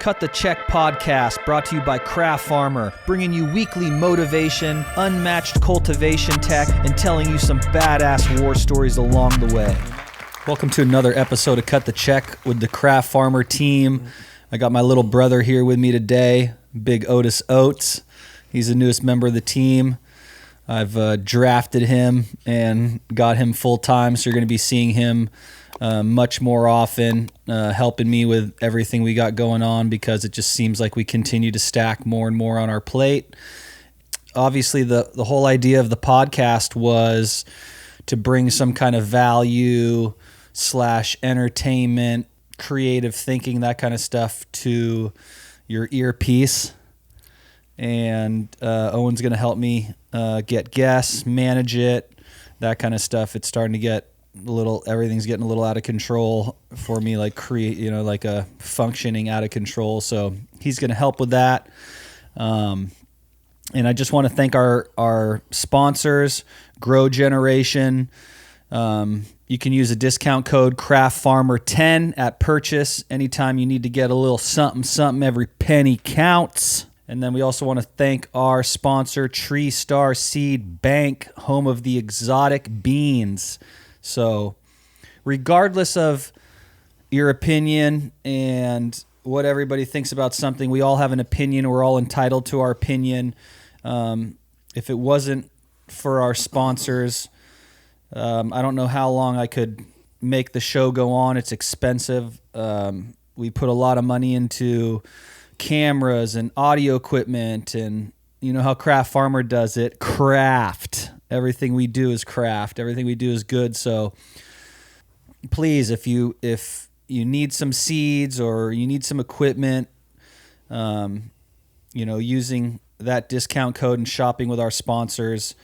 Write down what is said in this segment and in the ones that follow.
Cut the Check podcast, brought to you by Craft Farmer, bringing you weekly motivation, unmatched cultivation tech, and telling you some badass war stories along the way. Welcome to another episode of Cut the Check with the Craft Farmer team. I got my little brother here with me today, Big Otis Oates. He's the newest member of the team. I've drafted him and got him full-time, so you're going to be seeing him much more often, helping me with everything we got going on, because it just seems like we continue to stack more and more on our plate. Obviously, the whole idea of the podcast was to bring some kind of value / entertainment, creative thinking, that kind of stuff to your earpiece. And Owen's going to help me get guests, manage it, that kind of stuff. It's starting to get everything's getting a little out of control for me, like like a functioning out of control. So he's going to help with that. And I just want to thank our sponsors, Grow Generation. You can use a discount code CraftFarmer10 at purchase. Anytime you need to get a little something, every penny counts. And then we also want to thank our sponsor, Tree Star Seed Bank, home of the exotic beans. So regardless of your opinion and what everybody thinks about something, we all have an opinion. We're all entitled to our opinion. If it wasn't for our sponsors, I don't know how long I could make the show go on. It's expensive. We put a lot of money into cameras and audio equipment, and you know how Craft Farmer does it. Craft. Everything we do is craft. Everything we do is good. So please, if you need some seeds or you need some equipment, using that discount code and shopping with our sponsors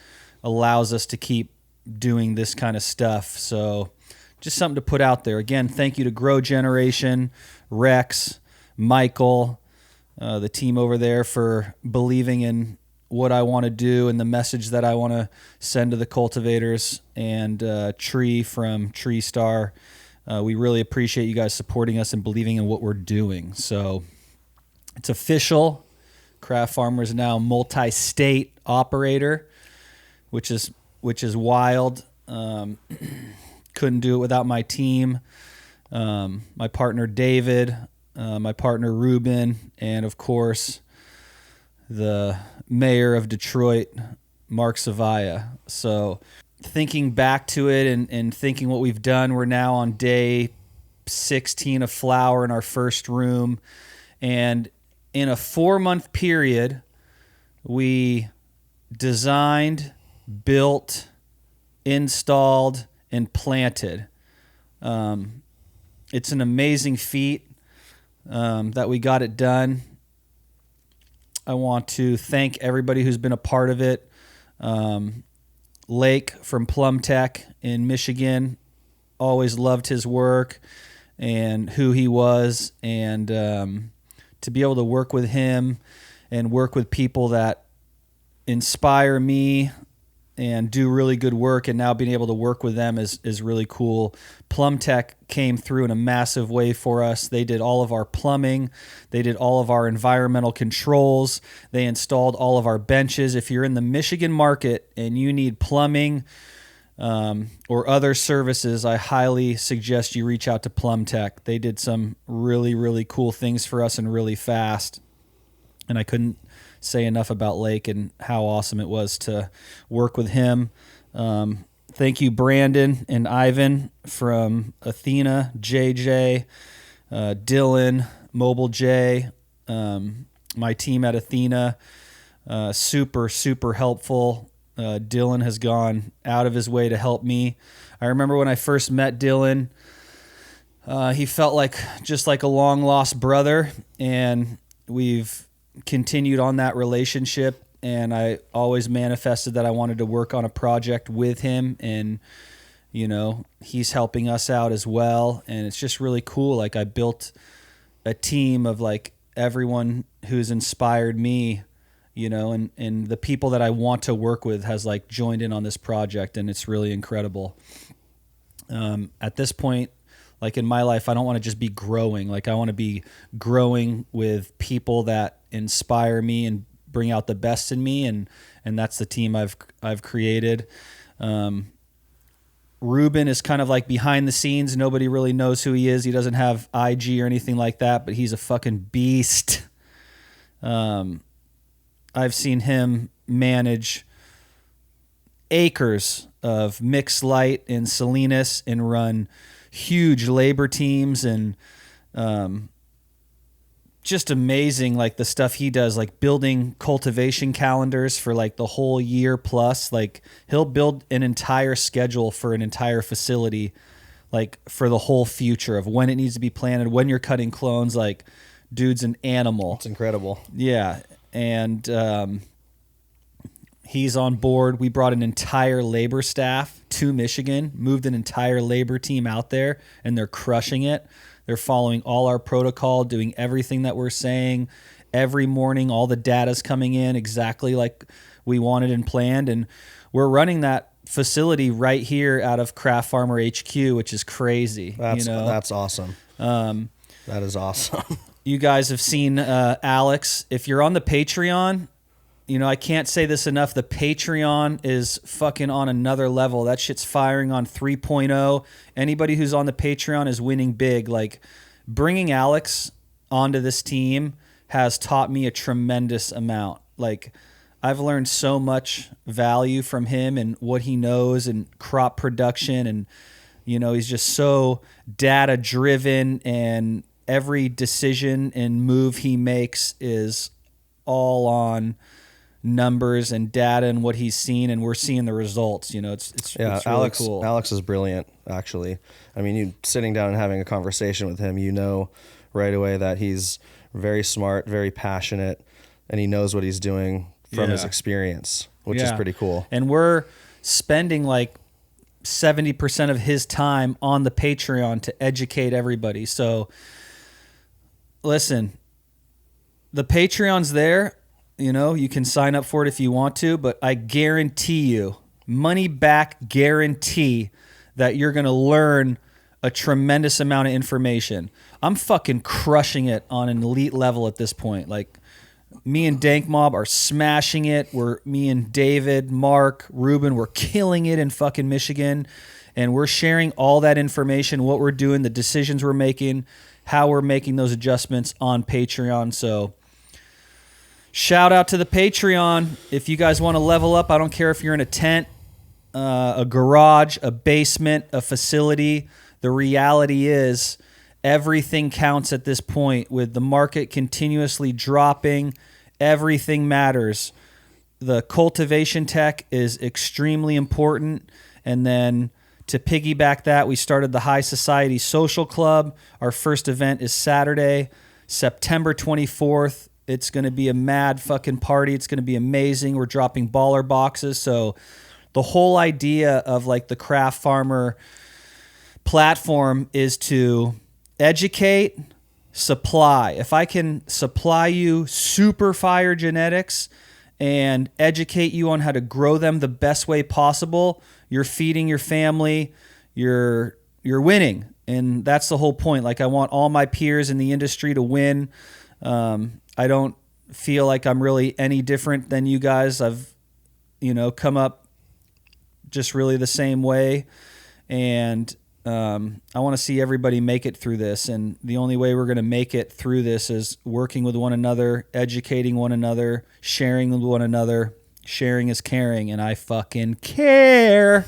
allows us to keep doing this kind of stuff. So just something to put out there. Again, thank you to Grow Generation, Rex, Michael, the team over there, for believing in what I want to do and the message that I want to send to the cultivators, and Tree from Tree Star. We really appreciate you guys supporting us and believing in what we're doing. So it's official. Craft Farmer is now a multi-state operator, which is wild. Couldn't do it without my team, my partner David, my partner Ruben, and of course the mayor of Detroit, Mark Savaya. So thinking back to it and thinking what we've done, we're now on day 16 of flower in our first room. And in a 4-month period, we designed, built, installed, and planted. It's an amazing feat that we got it done. I want to thank everybody who's been a part of it. Lake from Plum Tech in Michigan, always loved his work and who he was, and to be able to work with him and work with people that inspire me and do really good work, and now being able to work with them is really cool. Plum Tech came through in a massive way for us. They did all of our plumbing. They did all of our environmental controls. They installed all of our benches. If you're in the Michigan market and you need plumbing or other services, I highly suggest you reach out to Plum Tech. They did some really, really cool things for us and really fast. And I couldn't say enough about Lake and how awesome it was to work with him. Thank you, Brandon and Ivan from Athena, JJ, Dylan, Mobile J, my team at Athena. Super, super helpful. Dylan has gone out of his way to help me. I remember when I first met Dylan, he felt just like a long lost brother, and we've continued on that relationship, and I always manifested that I wanted to work on a project with him, and he's helping us out as well, and it's just really cool. I built a team of everyone who's inspired me, and the people that I want to work with has joined in on this project, and it's really incredible. At this point, like in my life, I don't want to just be growing. Like I want to be growing with people that inspire me and bring out the best in me. And that's the team I've created. Ruben is kind of like behind the scenes. Nobody really knows who he is. He doesn't have IG or anything like that, but he's a fucking beast. I've seen him manage acres of mixed light in Salinas and run huge labor teams, and just amazing, like the stuff he does, like building cultivation calendars for like the whole year plus. Like he'll build an entire schedule for an entire facility, like for the whole future of when it needs to be planted, when you're cutting clones. Like dude's an animal. It's incredible. Yeah. And he's on board. We brought an entire labor staff to Michigan, moved an entire labor team out there, and they're crushing it. They're following all our protocol, doing everything that we're saying. Every morning, all the data's coming in exactly like we wanted and planned. And we're running that facility right here out of Craft Farmer HQ, which is crazy. That's awesome. That is awesome. You guys have seen Alex. If you're on the Patreon, I can't say this enough. The Patreon is fucking on another level. That shit's firing on 3.0. Anybody who's on the Patreon is winning big. Like bringing Alex onto this team has taught me a tremendous amount. Like I've learned so much value from him and what he knows and crop production. And, he's just so data driven, and every decision and move he makes is all on numbers and data and what he's seen, and we're seeing the results. It's really cool. Alex is brilliant, actually. I mean, you sitting down and having a conversation with him, right away that he's very smart, very passionate, and he knows what he's doing from his experience, which is pretty cool. And we're spending like 70% of his time on the Patreon to educate everybody. So listen, the Patreon's there. You can sign up for it if you want to, but I guarantee you, money back guarantee, that you're going to learn a tremendous amount of information. I'm fucking crushing it on an elite level at this point. Like me and Dank Mob are smashing it. Me and David, Mark, Ruben, we're killing it in fucking Michigan. And we're sharing all that information, what we're doing, the decisions we're making, how we're making those adjustments on Patreon. So shout out to the Patreon. If you guys want to level up, I don't care if you're in a tent, a garage, a basement, a facility. The reality is everything counts at this point. With the market continuously dropping, everything matters. The cultivation tech is extremely important. And then to piggyback that, we started the High Society Social Club. Our first event is Saturday, September 24th. It's going to be a mad fucking party. It's going to be amazing. We're dropping baller boxes. So the whole idea of like the Craft Farmer platform is to educate, supply. If I can supply you super fire genetics and educate you on how to grow them the best way possible, you're feeding your family, you're winning. And that's the whole point. Like I want all my peers in the industry to win. I don't feel like I'm really any different than you guys. I've, come up just really the same way. And I want to see everybody make it through this. And the only way we're going to make it through this is working with one another, educating one another, sharing with one another. Sharing is caring, and I fucking care.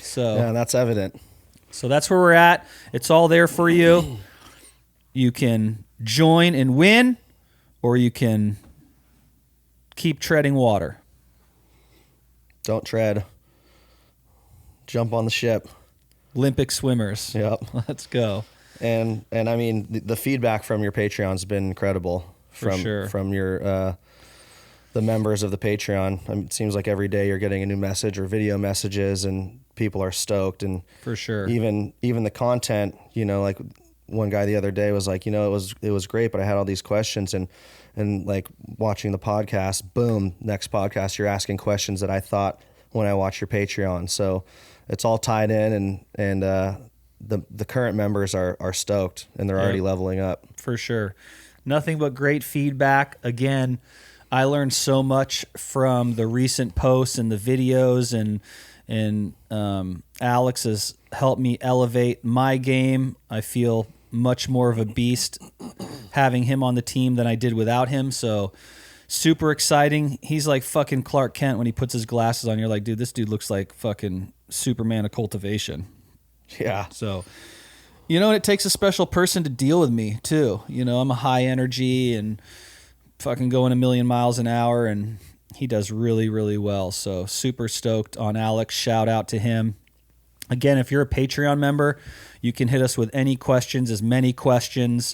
So yeah, that's evident. So that's where we're at. It's all there for you. You can join and win, or you can keep treading water. Don't tread. Jump on the ship. Olympic swimmers. Yep. Let's go. And I mean, the feedback from your Patreon's been incredible. From your the members of the Patreon. I mean, it seems like every day you're getting a new message or video messages, and people are stoked. And for sure, even the content, like one guy the other day was like, it was great, but I had all these questions, and like watching the podcast, boom, next podcast, you're asking questions that I thought when I watched your Patreon. So it's all tied in, and the current members are stoked, and they're already leveling up. For sure. Nothing but great feedback. Again, I learned so much from the recent posts and the videos, and Alex has helped me elevate my game. I feel much more of a beast having him on the team than I did without him. So super exciting. He's like fucking Clark Kent when he puts his glasses on. You're like, dude, this dude looks like fucking Superman of Cultivation. Yeah. So, it takes a special person to deal with me too. I'm a high energy and fucking going a million miles an hour, and he does really, really well. So super stoked on Alex. Shout out to him. Again, if you're a Patreon member, you can hit us with any questions, as many questions.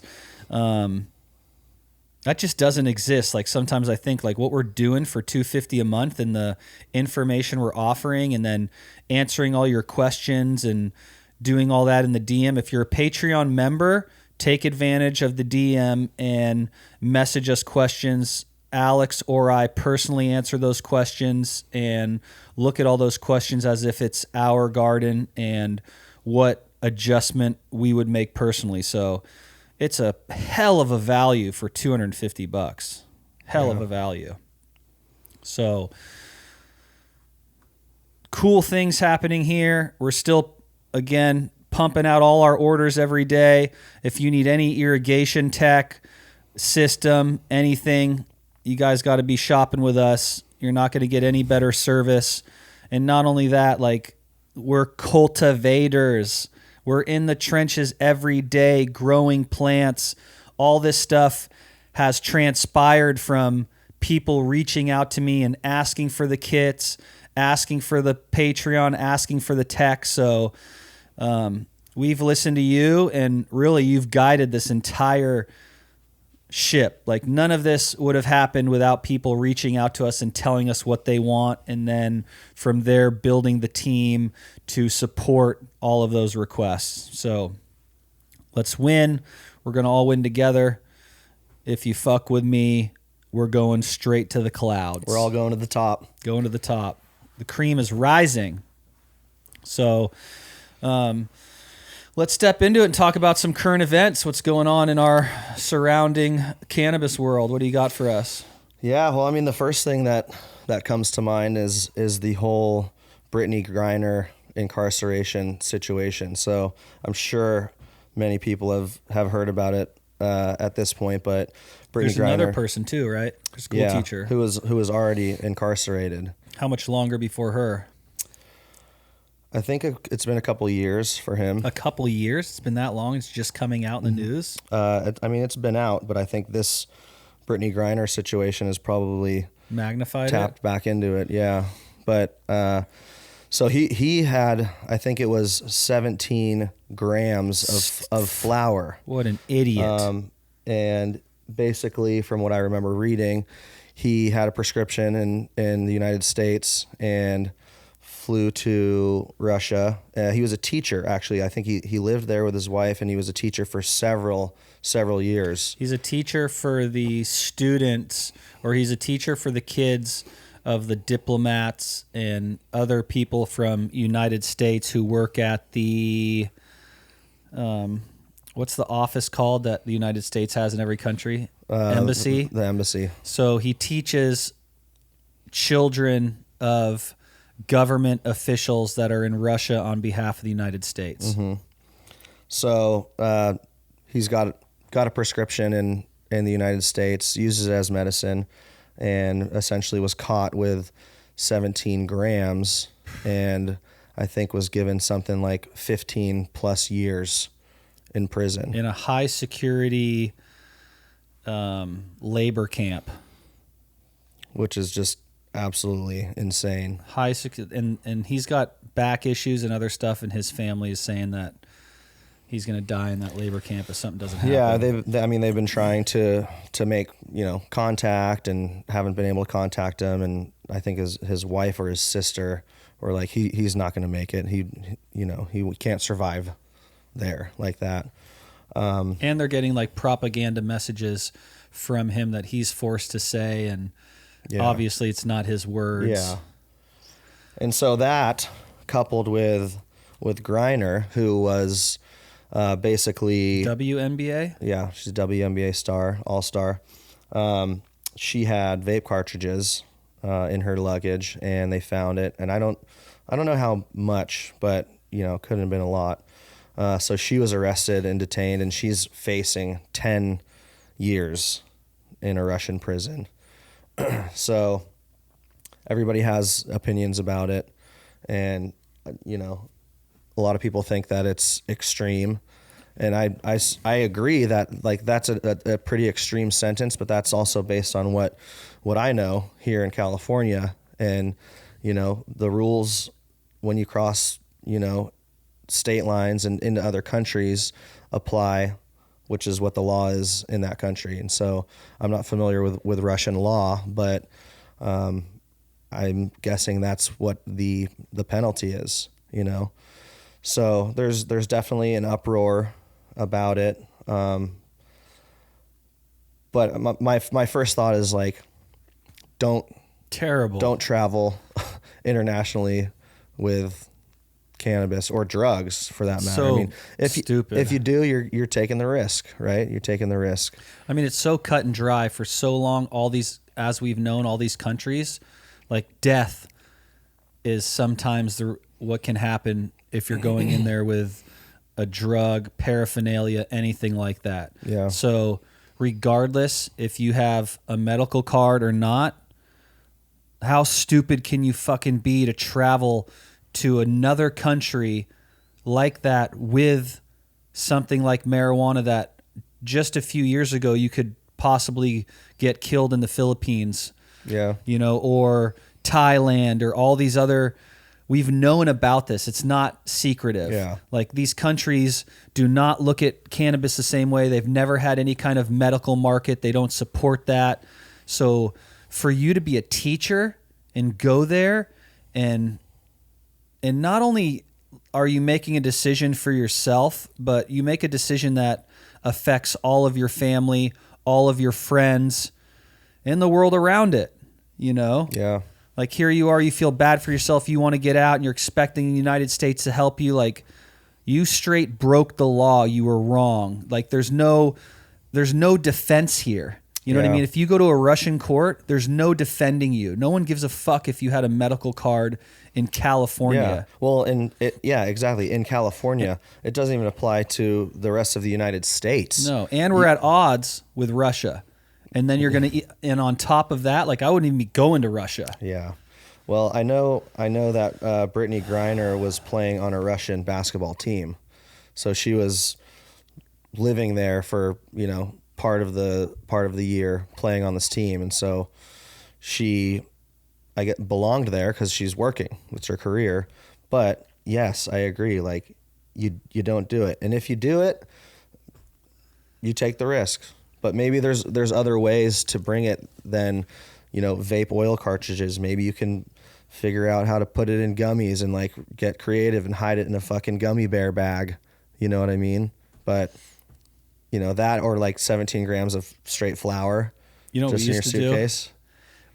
That just doesn't exist. Like sometimes I think like what we're doing for $250 a month and the information we're offering, and then answering all your questions and doing all that in the DM. If you're a Patreon member, take advantage of the DM and message us questions. Alex or I personally answer those questions and look at all those questions as if it's our garden and what adjustment we would make personally. So it's a hell of a value for $250. Hell of a value. So cool things happening here. We're still, again, pumping out all our orders every day. If you need any irrigation tech, system, anything, you guys got to be shopping with us. You're not going to get any better service. And not only that, like, we're cultivators. We're in the trenches every day growing plants. All this stuff has transpired from people reaching out to me and asking for the kits, asking for the Patreon, asking for the tech. So we've listened to you, and really you've guided this entire ship. Like none of this would have happened without people reaching out to us and telling us what they want, and then from there building the team to support all of those requests. So let's win. We're going to all win together. If you fuck with me, we're going straight to the clouds. We're all going to the top. Going to the top. The cream is rising. So let's step into it and talk about some current events. What's going on in our surrounding cannabis world? What do you got for us? Yeah, well, I mean, the first thing that comes to mind is the whole Brittany Griner incarceration situation. So I'm sure many people have heard about it at this point, but Brittany Griner, there's another person too, right? School teacher who was already incarcerated. How much longer before her? I think it's been a couple of years for him. A couple of years? It's been that long? It's just coming out in the news? I mean, it's been out, but I think this Brittany Griner situation is probably magnified, tapped back into it. Yeah, but so he had, I think it was 17 grams of flour. What an idiot! And basically, from what I remember reading, he had a prescription in the United States and flew to Russia. He was a teacher, actually. I think he lived there with his wife, and he was a teacher for several years. He's a teacher for the students, or he's a teacher for the kids of the diplomats and other people from United States who work at the what's the office called that the United States has in every country? Embassy. The embassy. So he teaches children of government officials that are in Russia on behalf of the United States. Mm-hmm. So he's got a prescription in the United States, uses it as medicine, and essentially was caught with 17 grams, and I think was given something like 15 plus years in prison. In a high security labor camp. Which is just absolutely insane. And he's got back issues and other stuff, and his family is saying that he's going to die in that labor camp if something doesn't happen. Yeah, they've been trying to make, contact and haven't been able to contact him, and I think his wife or his sister were like, he's not going to make it. He can't survive there like that. And they're getting like propaganda messages from him that he's forced to say, and obviously it's not his words. Yeah. And so that, coupled with with Griner, who was basically WNBA. Yeah, she's a WNBA star, all-star. She had vape cartridges in her luggage, and they found it. And I don't know how much, but couldn't have been a lot. So she was arrested and detained, and she's facing 10 years in a Russian prison. So everybody has opinions about it, and a lot of people think that it's extreme, and I agree that like that's a pretty extreme sentence, but that's also based on what I know here in California, and the rules when you cross state lines and into other countries apply, which is what the law is in that country. And so I'm not familiar with Russian law, but I'm guessing that's what the penalty is, So there's definitely an uproar about it. But my first thought is like, don't travel internationally with cannabis or drugs for that matter. So I mean, if you do, you're taking the risk, right? You're taking the risk. I mean, it's so cut and dry for so long. All these, as we've known, all these countries, like death is sometimes what can happen if you're going in there with a drug, paraphernalia, anything like that. Yeah. So regardless if you have a medical card or not, how stupid can you fucking be to travel to another country like that with something like marijuana that just a few years ago you could possibly get killed in the Philippines, or Thailand or all these other. We've known about this. It's not secretive. Yeah. Like these countries do not look at cannabis the same way. They've never had any kind of medical market. They don't support that. So for you to be a teacher and go there and not only are you making a decision for yourself, but you make a decision that affects all of your family, all of your friends, and the world around it, Yeah. Like here you are, you feel bad for yourself, you want to get out, and you're expecting the United States to help you. Like you straight broke the law. You were wrong. Like there's no defense here. You know what I mean? If you go to a Russian court, there's no defending you. No one gives a fuck if you had a medical card in California. Yeah. Well, exactly. In California, it doesn't even apply to the rest of the United States. No, and we're at odds with Russia. And then you're going to, and on top of that, like I wouldn't even be going to Russia. Yeah. Well, I know that Brittany Griner was playing on a Russian basketball team. So she was living there for, part of the year playing on this team. And so belonged there because she's working. It's her career. But yes, I agree. Like you don't do it. And if you do it, you take the risk. But maybe there's other ways to bring it than, vape oil cartridges. Maybe you can figure out how to put it in gummies and like get creative and hide it in a fucking gummy bear bag. You know what I mean? But that or like 17 grams of straight flour. Just in your to suitcase. Do?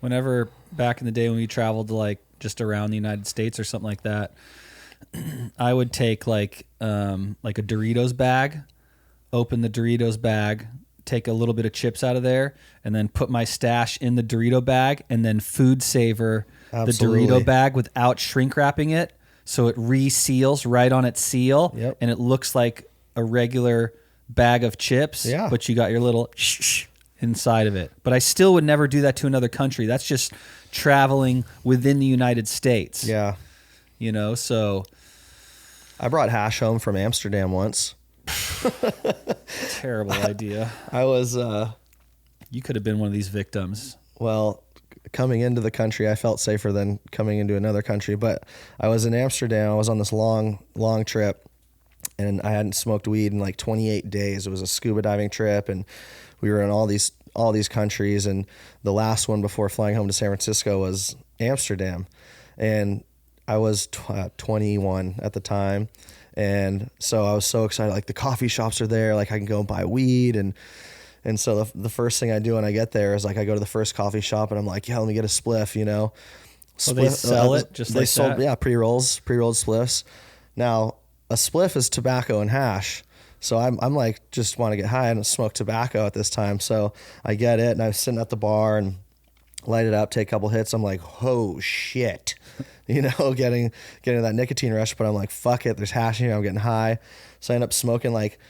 Whenever back in the day when we traveled to like just around the United States or something like that, I would take like a Doritos bag, open the Doritos bag, take a little bit of chips out of there, and then put my stash in the Dorito bag, and then food saver Absolutely. the Dorito bag without shrink wrapping it, so it reseals right on its seal, and it looks like a regular bag of chips, but you got your little inside of it. But I still would never do that to another country. That's just traveling within the United States. Yeah. So I brought hash home from Amsterdam once. Terrible idea. I was you could have been one of these victims. Well, coming into the country, I felt safer than coming into another country, but I was in Amsterdam. I was on this long trip, and I hadn't smoked weed in like 28 days. It was a scuba diving trip, and we were in all these countries, and the last one before flying home to San Francisco was Amsterdam. And I was 21 at the time. And so I was so excited, like the coffee shops are there, like I can go and buy weed. And so the first thing I do when I get there is like I go to the first coffee shop and I'm like, yeah, let me get a spliff, So they sell it just they like sold, that? Yeah, pre-rolled spliffs. Now, a spliff is tobacco and hash. So I'm like, just want to get high. I don't smoke tobacco at this time. So I get it, and I was sitting at the bar and light it up, take a couple hits. I'm like, oh shit, getting that nicotine rush. But I'm like, fuck it, there's hash in here. I'm getting high. So I end up smoking like,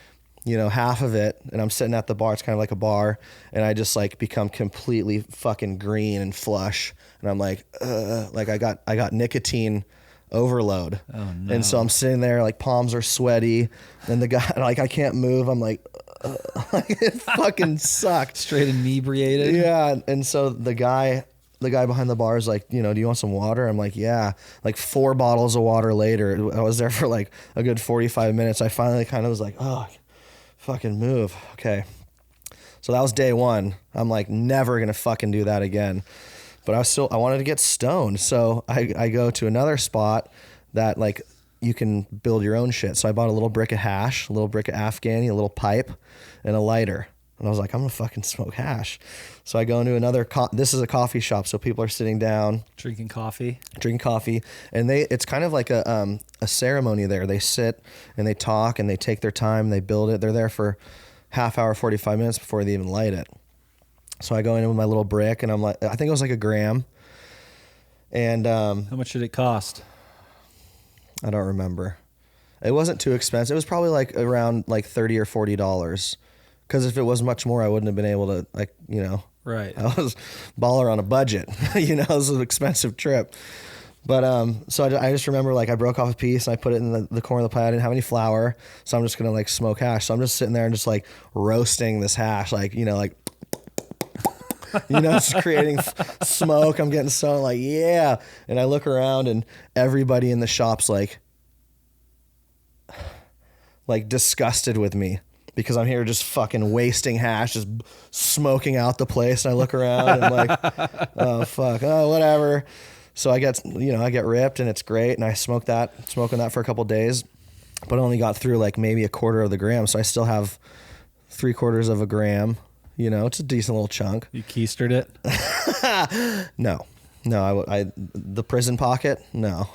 half of it, and I'm sitting at the bar. It's kind of like a bar, and I just like become completely fucking green and flush. And I'm like I got nicotine overload. Oh, no. And so I'm sitting there, like palms are sweaty, and the guy, like, I can't move. I'm like, it fucking sucked. Straight inebriated. Yeah. And so the guy behind the bar is like, do you want some water? I'm like, yeah. Like 4 bottles of water later, I was there for like a good 45 minutes. I finally kind of was like, oh, fucking move. Okay. So that was day 1. I'm like, never going to fucking do that again. But I wanted to get stoned. So I go to another spot that like you can build your own shit. So I bought a little brick of hash, a little brick of Afghani, a little pipe, and a lighter. And I was like, I'm going to fucking smoke hash. So I go into another, this is a coffee shop. So people are sitting down. Drinking coffee. And it's kind of like a ceremony there. They sit and they talk and they take their time and they build it. They're there for half hour, 45 minutes before they even light it. So I go in with my little brick, and I'm like, I think it was like a gram. And how much did it cost? I don't remember. It wasn't too expensive. It was probably like around like $30 or $40. Because if it was much more, I wouldn't have been able to, like, Right. I was baller on a budget. It was an expensive trip. But so I just remember, like, I broke off a piece and I put it in the corner of the pie. I didn't have any flour, so I'm just gonna like smoke hash. So I'm just sitting there and just like roasting this hash, like just creating smoke. I'm getting so like, yeah. And I look around and everybody in the shop's like disgusted with me because I'm here just fucking wasting hash, just smoking out the place. And I look around and I'm like, oh fuck, oh whatever. So I get ripped and it's great. And I smoking that for a couple of days, but only got through like maybe a quarter of the gram. So I still have 3/4 of a gram. It's a decent little chunk. You keistered it? No, I the prison pocket. No.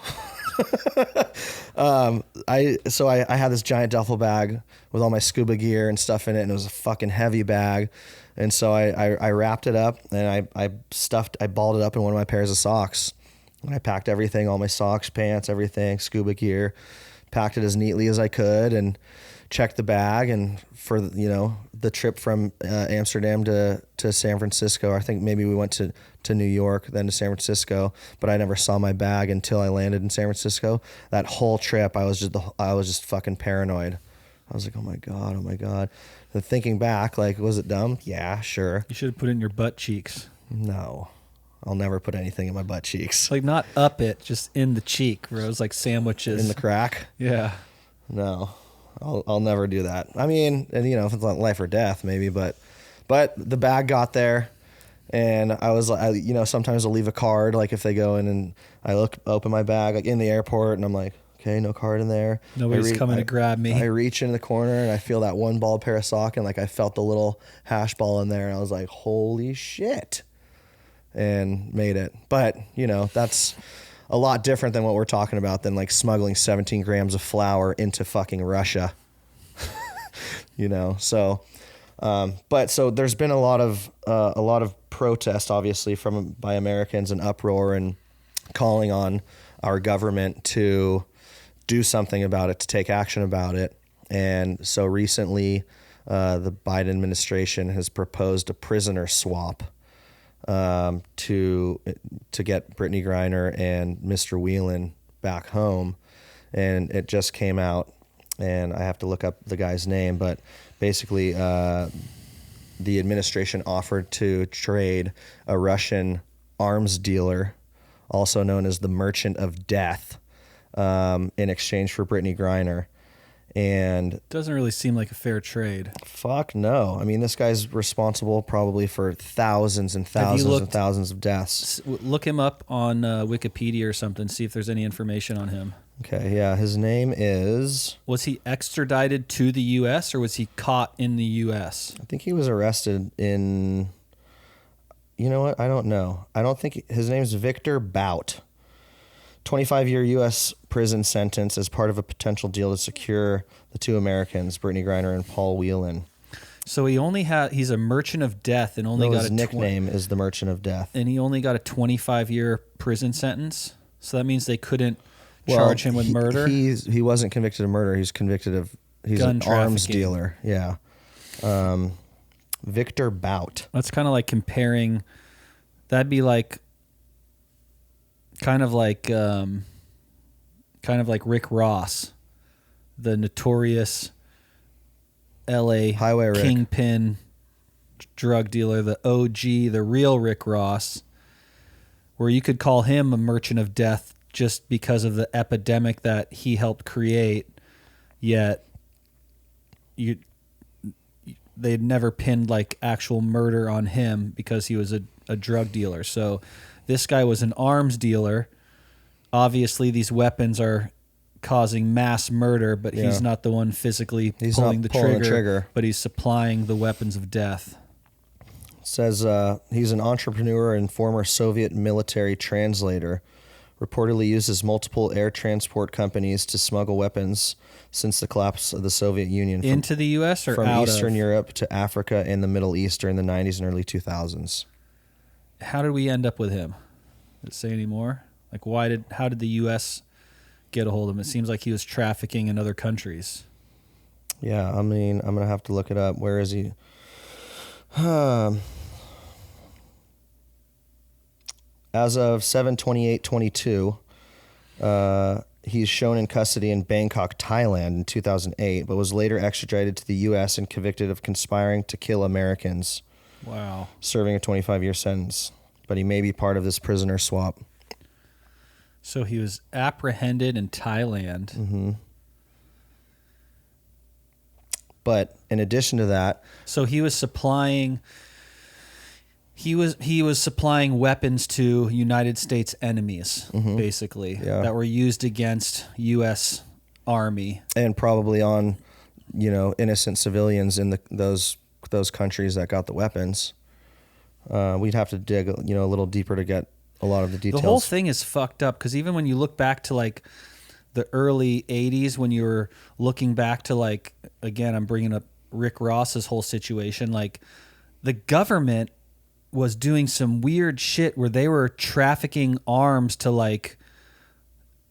I had this giant duffel bag with all my scuba gear and stuff in it, and it was a fucking heavy bag. And so I wrapped it up and I balled it up in one of my pairs of socks. And I packed everything, all my socks, pants, everything, scuba gear, packed it as neatly as I could and checked the bag. And for, the trip from Amsterdam to San Francisco, I think maybe we went to New York, then to San Francisco, but I never saw my bag until I landed in San Francisco. That whole trip, I was just fucking paranoid. I was like, oh my God. And thinking back, like, was it dumb? Yeah, sure. You should have put it in your butt cheeks. No, I'll never put anything in my butt cheeks. Like, not up it, just in the cheek, where it was like sandwiches. In the crack? Yeah. No, I'll never do that. I mean, and if it's like life or death, maybe, but the bag got there, and I was like, sometimes I'll leave a card, like if they go in and I open my bag, like in the airport, and I'm like, okay, no card in there. Nobody's coming to grab me. I reach in the corner and I feel that one bald pair of sock, and like I felt the little hash ball in there, and I was like, holy shit, and made it. But that's a lot different than what we're talking about than like smuggling 17 grams of flour into fucking Russia. So so there's been a lot of protest, obviously, by Americans, and uproar and calling on our government to do something about it, to take action about it. And so recently, the Biden administration has proposed a prisoner swap to get Brittany Griner and Mr. Whelan back home. And it just came out, and I have to look up the guy's name, but basically the administration offered to trade a Russian arms dealer, also known as the Merchant of Death, in exchange for Brittany Griner. And doesn't really seem like a fair trade. Fuck no. I mean, this guy's responsible probably for thousands and thousands and thousands of deaths. Look him up on Wikipedia or something, see if there's any information on him. Okay, yeah, his name is... Was he extradited to the U.S. or was he caught in the U.S.? I think he was arrested in... You know what? I don't know. I don't think... His name's Victor Bout. 25-year U.S. prison sentence as part of a potential deal to secure the two Americans, Brittany Griner and Paul Whelan. So he's a merchant of death and only got his nickname is the Merchant of Death. And he only got a 25-year prison sentence. So that means they couldn't charge him with murder. He wasn't convicted of murder. He's convicted of an arms dealer. Yeah. Victor Bout. That's kind of like comparing. That'd be like kind of like Rick Ross, the notorious L.A. Highway Rick. Kingpin drug dealer, the OG, the real Rick Ross, where you could call him a merchant of death just because of the epidemic that he helped create, yet they'd never pinned like actual murder on him because he was a drug dealer. So this guy was an arms dealer. Obviously, these weapons are causing mass murder, but he's not the one physically pulling the trigger, but he's supplying the weapons of death. It says he's an entrepreneur and former Soviet military translator. Reportedly uses multiple air transport companies to smuggle weapons since the collapse of the Soviet Union. Into the U.S. or from out Eastern Europe to Africa and the Middle East during the 90s and early 2000s. How did we end up with him? Did it say any more? Like, how did the U.S. get a hold of him? It seems like he was trafficking in other countries. Yeah, I mean, I'm going to have to look it up. Where is he? As of 7/28/22, he's shown in custody in Bangkok, Thailand in 2008, but was later extradited to the U.S. and convicted of conspiring to kill Americans. Wow. Serving a 25-year sentence. But he may be part of this prisoner swap. So he was apprehended in Thailand. Mm-hmm. But in addition to that... So he was supplying... He was supplying weapons to United States enemies, basically, that were used against U.S. Army. And probably on, innocent civilians in those countries that got the weapons. We'd have to dig, a little deeper to get a lot of the details. The whole thing is fucked up because even when you look back to like the early 80s, when you were looking back to like, again, I'm bringing up Rick Ross's whole situation, like the government was doing some weird shit where they were trafficking arms to like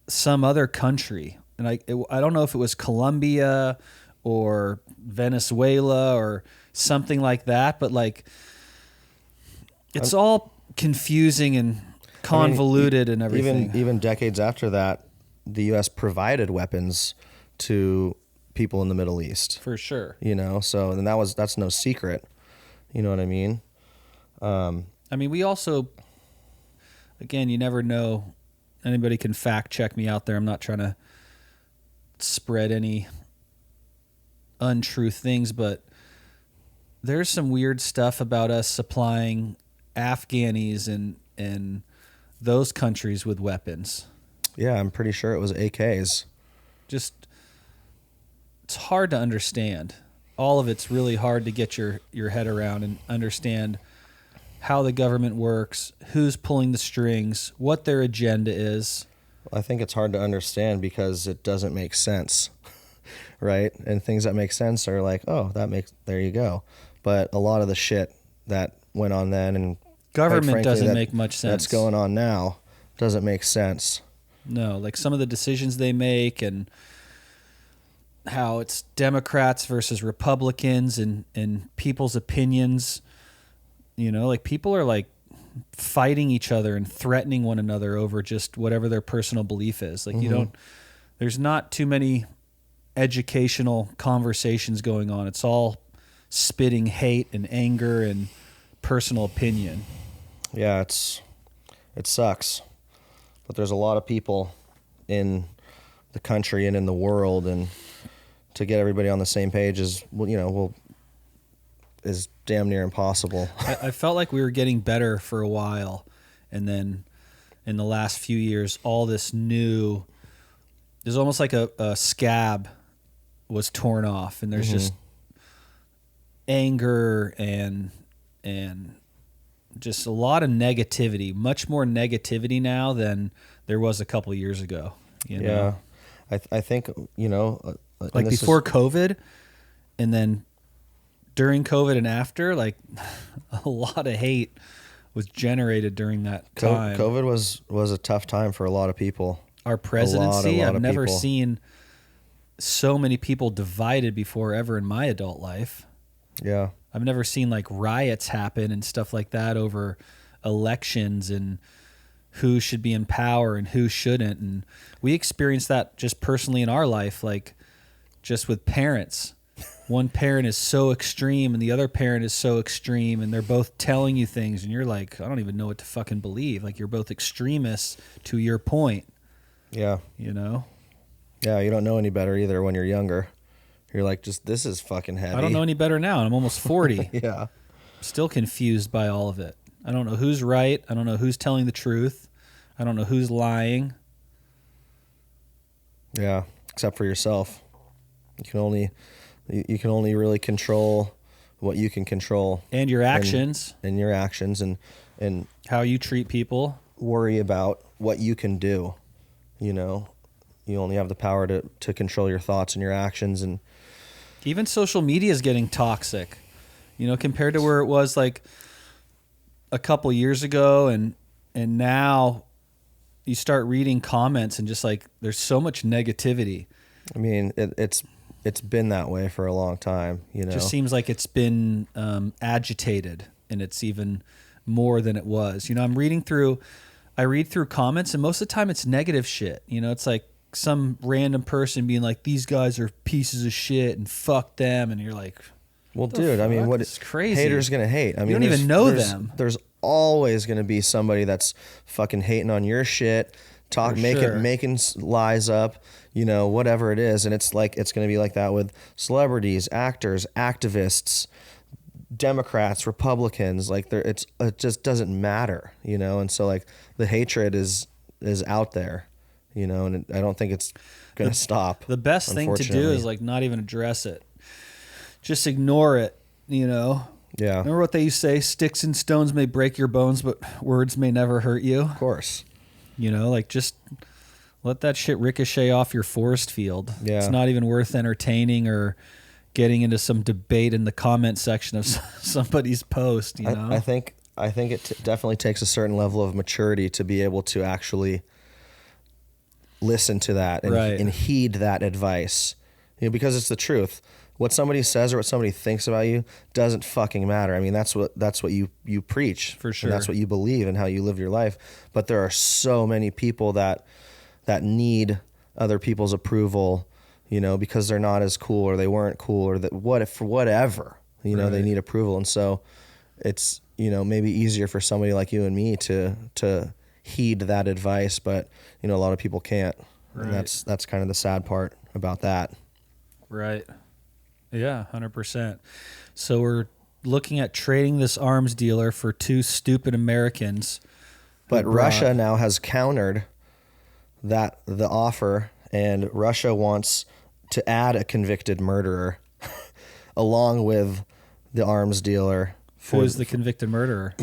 some other country. And I don't know if it was Colombia or Venezuela or something like that, but like it's all confusing and convoluted and everything. Even decades after that, the U.S. provided weapons to people in the Middle East. For sure. So and that's no secret. You know what I mean? We also, again, you never know. Anybody can fact check me out there. I'm not trying to spread any untrue things, but there's some weird stuff about us supplying Afghanis and those countries with weapons. Yeah, I'm pretty sure it was AKs. Just, it's hard to understand. All of it's really hard to get your head around and understand how the government works, who's pulling the strings, what their agenda is. I think it's hard to understand because it doesn't make sense, right? And things that make sense are like, there you go. But a lot of the shit that went on then and government doesn't make much sense. That's going on now doesn't make sense. No, like some of the decisions they make and how it's Democrats versus Republicans and people's opinions. Like people are like fighting each other and threatening one another over just whatever their personal belief is. Like there's not too many educational conversations going on. It's all spitting hate and anger and personal opinion. Yeah, it sucks. But there's a lot of people in the country and in the world, and to get everybody on the same page is damn near impossible. I felt like we were getting better for a while, and then in the last few years, all this new, there's almost like a scab was torn off, and there's just anger and just a lot of negativity, much more negativity now than there was a couple years ago. You know? Yeah. I think, you know, like before COVID and then during COVID and after, like a lot of hate was generated during that time. COVID was a tough time for a lot of people. Our presidency, I've never seen so many people divided before ever in my adult life. Yeah. I've never seen like riots happen and stuff like that over elections and who should be in power and who shouldn't. And we experienced that just personally in our life, like just with parents. One parent is so extreme and the other parent is so extreme, and they're both telling you things and you're like, I don't even know what to fucking believe. Like, you're both extremists to your point. Yeah. You know? Yeah, you don't know any better either when you're younger. You're like, just, this is fucking heavy. I don't know any better now, and I'm almost 40. Yeah. Still confused by all of it. I don't know who's right. I don't know who's telling the truth. I don't know who's lying. Yeah, except for yourself. You can only really control what you can control. And your actions. And your actions and how you treat people. Worry about what you can do. You know, you only have the power to control your thoughts and your actions. And even social media is getting toxic, you know, compared to where it was like a couple years ago. And now you start reading comments and just like, there's so much negativity. I mean, it's been that way for a long time, you know. It just seems like it's been agitated, and it's even more than it was. You know, I read through comments, and most of the time it's negative shit. You know, it's like some random person being like, these guys are pieces of shit and fuck them. And you're like, well, dude, I mean, it's crazy. Haters going to hate. I mean, you don't even know them. There's always going to be somebody that's fucking hating on your shit, making lies up, you know, whatever it is. And it's like, it's going to be like that with celebrities, actors, activists, Democrats, Republicans. Like, it just doesn't matter, you know. And so like the hatred is out there, you know, and I don't think it's going to stop. The best thing to do is like not even address it. Just ignore it, you know. Yeah. Remember what they used to say? Sticks and stones may break your bones, but words may never hurt you. Of course. You know, like, just let that shit ricochet off your forest field. Yeah. It's not even worth entertaining or getting into some debate in the comment section of somebody's post, you know? I think it definitely takes a certain level of maturity to be able to actually listen to that and heed that advice, you know, because it's the truth. What somebody says or what somebody thinks about you doesn't fucking matter. I mean, that's what you preach. For sure. And that's what you believe and how you live your life. But there are so many people that need other people's approval, you know, because they're not as cool or they weren't cool or for whatever, you know, they need approval. And so it's, you know, maybe easier for somebody like you and me to heed that advice, but, you know, a lot of people can't. Right. And that's kind of the sad part about that. Right. Yeah, 100%. So we're looking at trading this arms dealer for two stupid Americans. But Russia now has countered the offer, and Russia wants to add a convicted murderer along with the arms dealer. Who is the convicted murderer?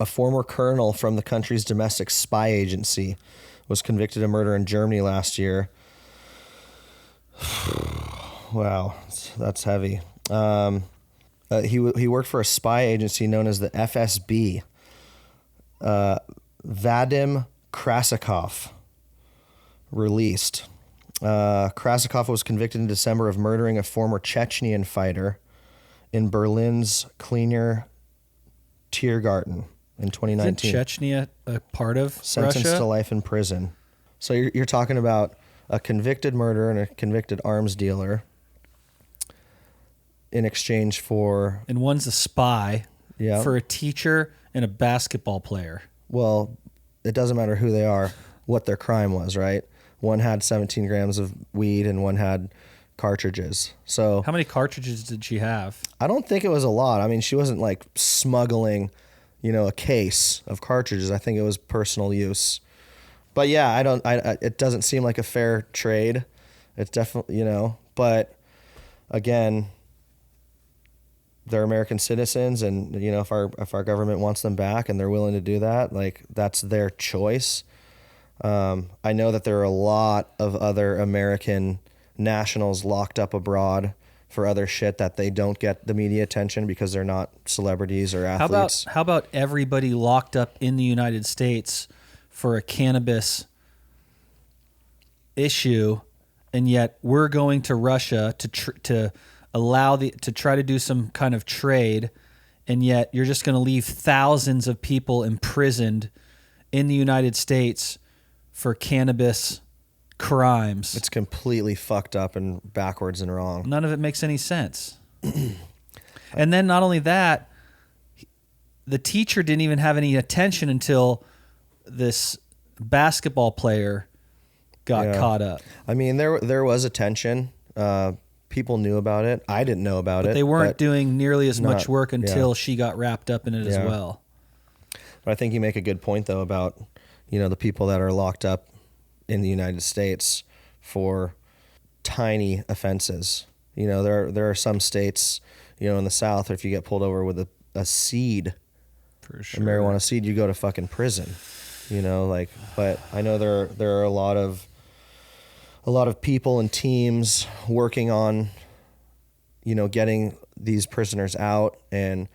A former colonel from the country's domestic spy agency was convicted of murder in Germany last year. Wow, that's heavy. He worked for a spy agency known as the FSB. Vadim Krasikov released. Krasikov was convicted in December of murdering a former Chechnyan fighter in Berlin's Kleiner Tiergarten in 2019. Isn't Chechnya a part of Sentenced Russia? to life in prison. So you're talking about a convicted murderer and a convicted arms dealer in exchange for... And one's a spy for a teacher and a basketball player. Well, it doesn't matter who they are, what their crime was, right? One had 17 grams of weed and one had cartridges. So how many cartridges did she have? I don't think it was a lot. I mean, she wasn't like smuggling, you know, a case of cartridges. I think it was personal use. But yeah, it doesn't seem like a fair trade. It's definitely, you know, but again, they're American citizens, and if our government wants them back and they're willing to do that, like that's their choice. I know that there are a lot of other American nationals locked up abroad for other shit that they don't get the media attention because they're not celebrities or athletes. How about everybody locked up in the United States for a cannabis issue, and yet we're going to Russia to try to do some kind of trade, and yet you're just going to leave thousands of people imprisoned in the United States for cannabis crimes. It's completely fucked up and backwards and wrong. None of it makes any sense. And then not only that, the teacher didn't even have any attention until this basketball player got caught up. I mean, there was attention. People knew about it. I didn't know about it. They weren't doing nearly as much work until she got wrapped up in it as well. But I think you make a good point, though, about the people that are locked up in the United States for tiny offenses. There are some states, in the South, if you get pulled over with a seed, for sure, a marijuana seed, you go to fucking prison. But I know there are a lot of people and teams working on, getting these prisoners out and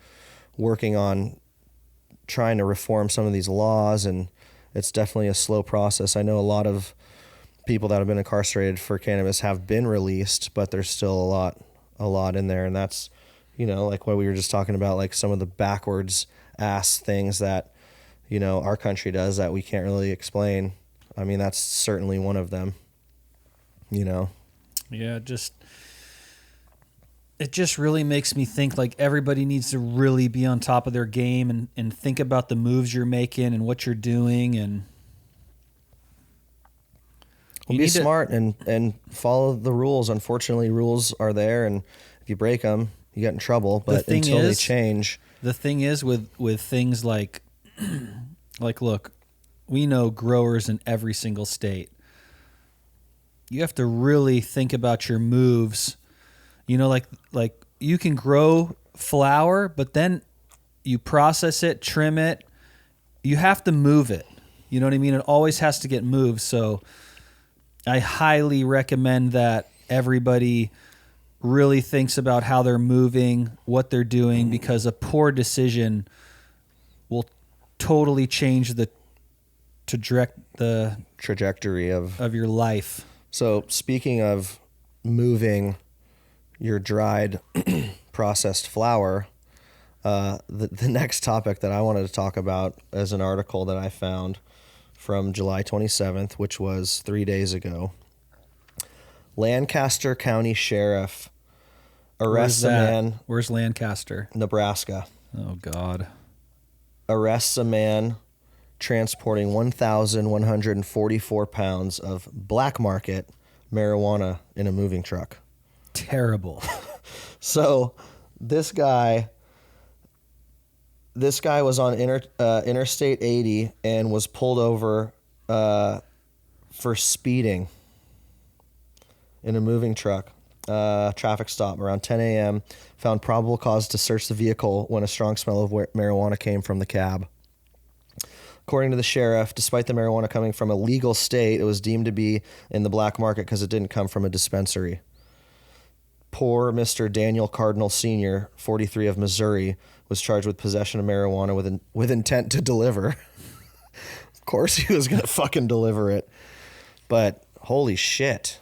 working on trying to reform some of these laws, and it's definitely a slow process. I know a lot of people that have been incarcerated for cannabis have been released, but there's still a lot in there, and that's, like what we were just talking about, like some of the backwards ass things that, our country does that we can't really explain. I mean, that's certainly one of them. Yeah, it just really makes me think like everybody needs to really be on top of their game and think about the moves you're making and what you're doing, and be smart and follow the rules. Unfortunately, rules are there, and if you break them, you get in trouble. But until they change, the thing is with things like look, we know growers in every single state. You have to really think about your moves. Like you can grow flower, but then you process it, trim it. You have to move it. You know what I mean? It always has to get moved. So I highly recommend that everybody really thinks about how they're moving, what they're doing, because a poor decision will totally change the trajectory of your life. So speaking of moving your dried processed flower, the next topic that I wanted to talk about is an article that I found from July 27th, which was 3 days ago. Lancaster County Sheriff arrests a man. Where's Lancaster? Nebraska. Oh, God. Arrests a man transporting 1,144 pounds of black market marijuana in a moving truck. Terrible. So this guy was on Interstate 80 and was pulled over for speeding in a moving truck. Traffic stop around 10 a.m. Found probable cause to search the vehicle when a strong smell of marijuana came from the cab. According to the sheriff, despite the marijuana coming from a legal state, it was deemed to be in the black market because it didn't come from a dispensary. Poor Mr. Daniel Cardinal Sr., 43 of Missouri, was charged with possession of marijuana with intent to deliver. Of course he was going to fucking deliver it. But holy shit.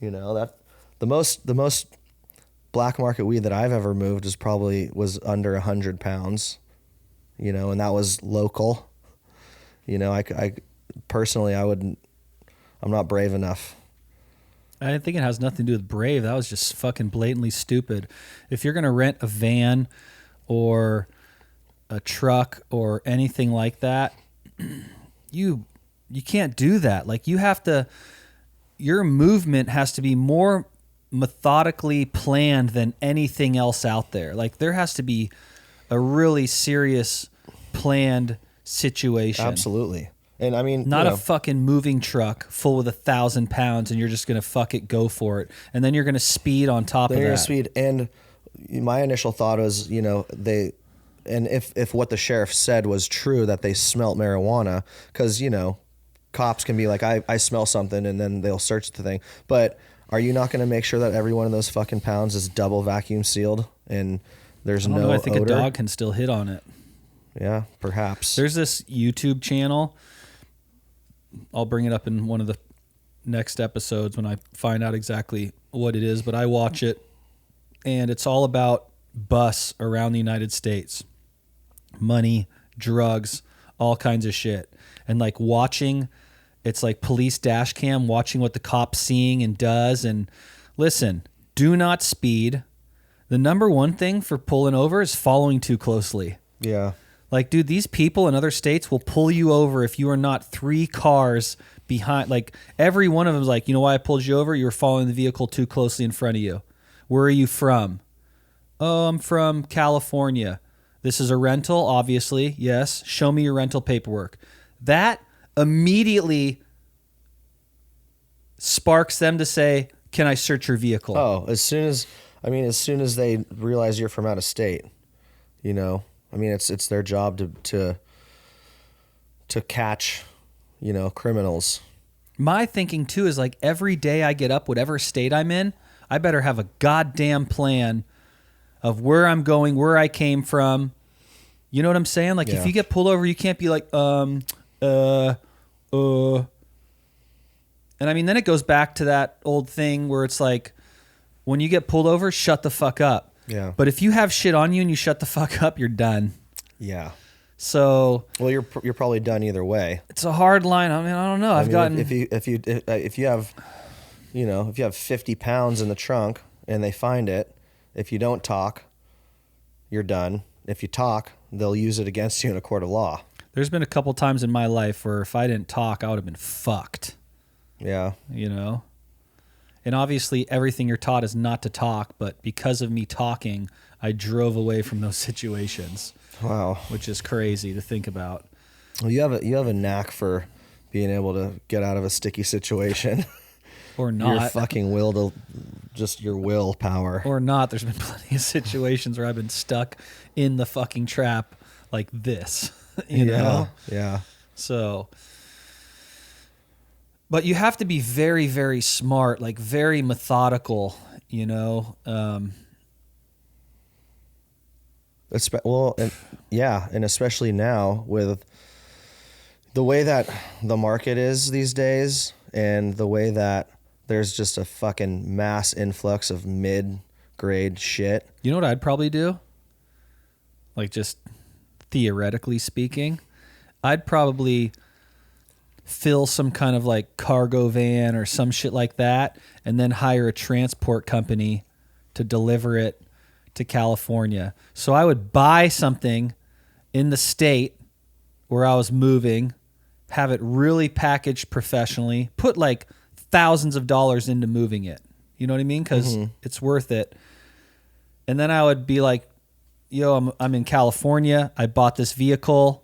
That the most black market weed that I've ever moved was under 100 pounds. And that was local. I personally, I'm not brave enough. I think it has nothing to do with brave. That was just fucking blatantly stupid. If you're going to rent a van or a truck or anything like that, you can't do that. Like your movement has to be more methodically planned than anything else out there. Like there has to be a really serious planned situation. Absolutely. And I mean, not a fucking moving truck full with 1,000 pounds and you're just going to go for it. And then you're going to speed on top of that. You're going to speed. And my initial thought was, if what the sheriff said was true, that they smelt marijuana, because, cops can be like, I smell something, and then they'll search the thing. But are you not going to make sure that every one of those fucking pounds is double vacuum sealed and there's no odor? I think a dog can still hit on it. Yeah, perhaps. There's this YouTube channel. I'll bring it up in one of the next episodes when I find out exactly what it is, but I watch it, and it's all about busts around the United States. Money, drugs, all kinds of shit. And like watching, it's like police dash cam, watching what the cop's seeing and does. And listen, do not speed. The number one thing for pulling over is following too closely. Yeah. Like, dude, these people in other states will pull you over if you are not 3 cars behind. Like, every one of them is like, you know why I pulled you over? You were following the vehicle too closely in front of you. Where are you from? Oh, I'm from California. This is a rental, obviously. Yes. Show me your rental paperwork. That immediately sparks them to say, can I search your vehicle? Oh, as soon as they realize you're from out of state, it's their job to catch, criminals. My thinking too is like every day I get up, whatever state I'm in, I better have a goddamn plan of where I'm going, where I came from. You know what I'm saying? Like if you get pulled over, you can't be like, And I mean, then it goes back to that old thing where it's like, when you get pulled over, shut the fuck up. Yeah. But if you have shit on you and you shut the fuck up, you're done. Yeah. So. Well, you're probably done either way. It's a hard line. I mean, I don't know. If you have 50 pounds in the trunk and they find it, if you don't talk, you're done. If you talk, they'll use it against you in a court of law. There's been a couple times in my life where if I didn't talk, I would have been fucked. Yeah. And obviously everything you're taught is not to talk, but because of me talking, I drove away from those situations. Wow. Which is crazy to think about. Well, you have a knack for being able to get out of a sticky situation. Or not. Your willpower. Or not. There's been plenty of situations where I've been stuck in the fucking trap like this. You know? Yeah. So, but you have to be very, very smart, like very methodical, and especially now with the way that the market is these days and the way that there's just a fucking mass influx of mid-grade shit. You know what I'd probably do? Like just theoretically speaking, I'd probably fill some kind of like cargo van or some shit like that and then hire a transport company to deliver it to California. So I would buy something in the state where I was moving, have it really packaged professionally, put like thousands of dollars into moving it. You know what I mean? Because it's worth it. And then I would be like, yo, I'm in California. I bought this vehicle.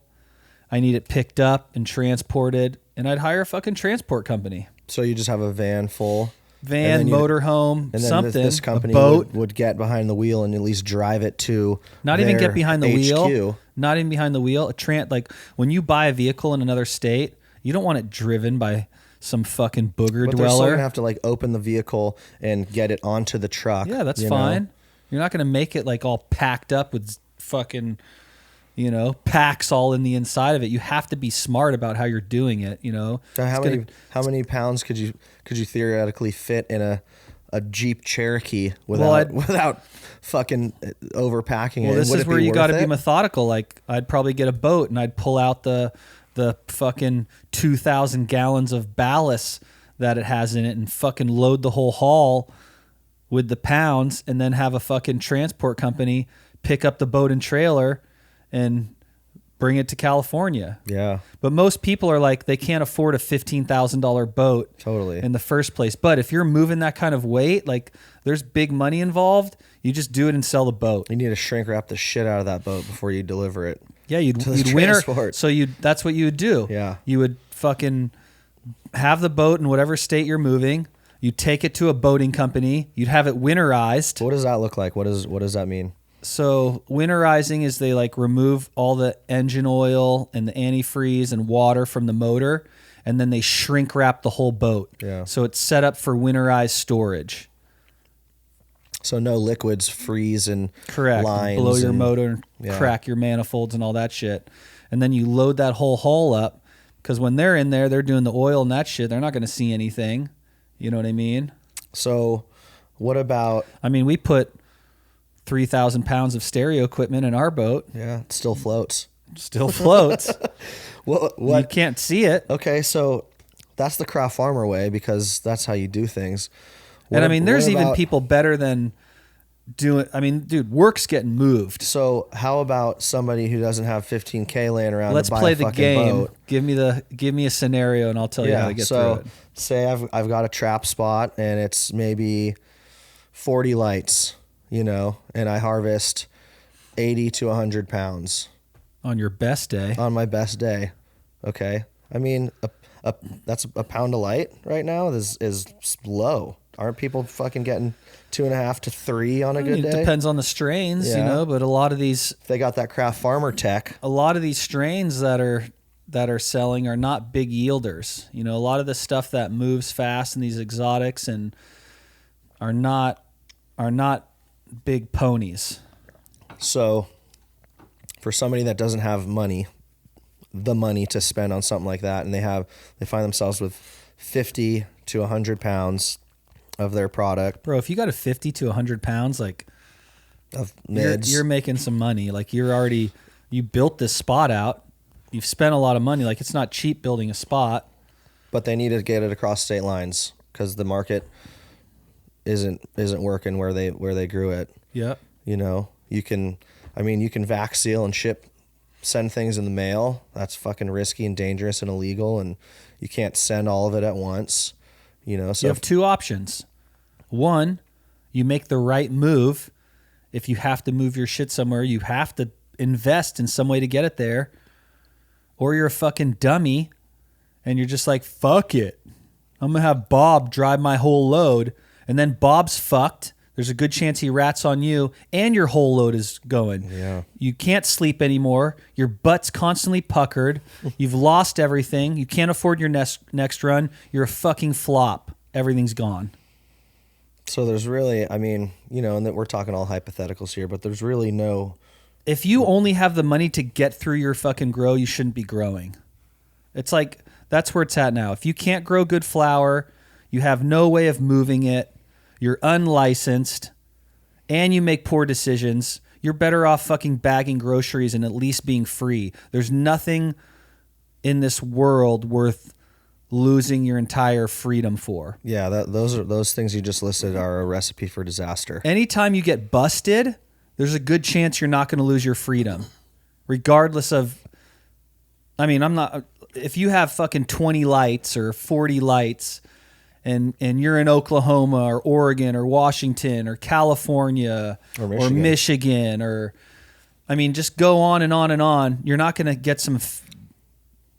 I need it picked up and transported. And I'd hire a fucking transport company. So you just have a van full? Motorhome, and then something. This company would get behind the wheel and at least drive it to not even get behind the HQ. Wheel. Not even behind the wheel. Like when you buy a vehicle in another state, you don't want it driven by some fucking booger but dweller. They're still gonna have to like open the vehicle and get it onto the truck. Yeah, that's fine. You're not gonna make it like all packed up with fucking, packs all in the inside of it. You have to be smart about how you're doing it. So how many pounds could you theoretically fit in a Jeep Cherokee without fucking overpacking it? Well, this is where you got to be methodical. Like I'd probably get a boat and I'd pull out the fucking 2,000 gallons of ballast that it has in it and fucking load the whole haul with the pounds and then have a fucking transport company pick up the boat and trailer and bring it to California. Yeah. But most people are like, they can't afford a $15,000 boat totally in the first place. But if you're moving that kind of weight, like there's big money involved, you just do it and sell the boat. You need to shrink wrap the shit out of that boat before you deliver it. Yeah, you'd winter. So that's what you would do. Yeah. You would fucking have the boat in whatever state you're moving. You'd take it to a boating company. You'd have it winterized. What does that look like? What does that mean? So winterizing is they like remove all the engine oil and the antifreeze and water from the motor, and then they shrink wrap the whole boat. Yeah. So it's set up for winterized storage. So no liquids freeze and correct. lines. Blow your motor and crack your manifolds and all that shit. And then you load that whole hull up, because when they're in there, they're doing the oil and that shit. They're not going to see anything. You know what I mean? So what about... I mean, we put 3,000 pounds of stereo equipment in our boat. Yeah, it still floats. Still floats. What? You can't see it. Okay, so that's the craft farmer way, because that's how you do things. And I mean, there's even people better than doing... I mean, dude, work's getting moved. So how about somebody who doesn't have 15K laying around Let's to buy play a the fucking game. boat? Give me a scenario and I'll tell you how to get through it. Say I've got a trap spot and it's maybe 40 lights, and I harvest 80 to 100 pounds. On your best day. On my best day. Okay. I mean, that's a pound of light right now is low. Aren't people fucking getting 2.5 to 3 on a good day? It depends on the strains, but a lot of these... They got that craft farmer tech. A lot of these strains that are selling are not big yielders. A lot of the stuff that moves fast in these exotics and are not big ponies. So for somebody that doesn't have the money to spend on something like that, and they find themselves with 50 to 100 pounds of their product. Bro, if you got a 50 to 100 pounds, like of mids, you're making some money. Like you built this spot out. You've spent a lot of money. Like, it's not cheap building a spot. But they need to get it across state lines because the market isn't working where they grew it. Yep. You can vac seal and send things in the mail. That's fucking risky and dangerous and illegal, and you can't send all of it at once. So you have two options. One, you make the right move. If you have to move your shit somewhere, you have to invest in some way to get it there. Or you're a fucking dummy and you're just like, fuck it. I'm going to have Bob drive my whole load. And then Bob's fucked. There's a good chance he rats on you and your whole load is going. Yeah. You can't sleep anymore. Your butt's constantly puckered. You've lost everything. You can't afford your next run. You're a fucking flop. Everything's gone. So there's really, and that we're talking all hypotheticals here, but there's really no... If you only have the money to get through your fucking grow, you shouldn't be growing. It's like, that's where it's at now. If you can't grow good flower, you have no way of moving it, you're unlicensed, and you make poor decisions, you're better off fucking bagging groceries and at least being free. There's nothing in this world worth losing your entire freedom for. Yeah, those things you just listed are a recipe for disaster. Anytime you get busted, there's a good chance you're not going to lose your freedom, regardless of... If you have fucking 20 lights or 40 lights and you're in Oklahoma or Oregon or Washington or California or Michigan or... just go on and on and on. You're not going to get some...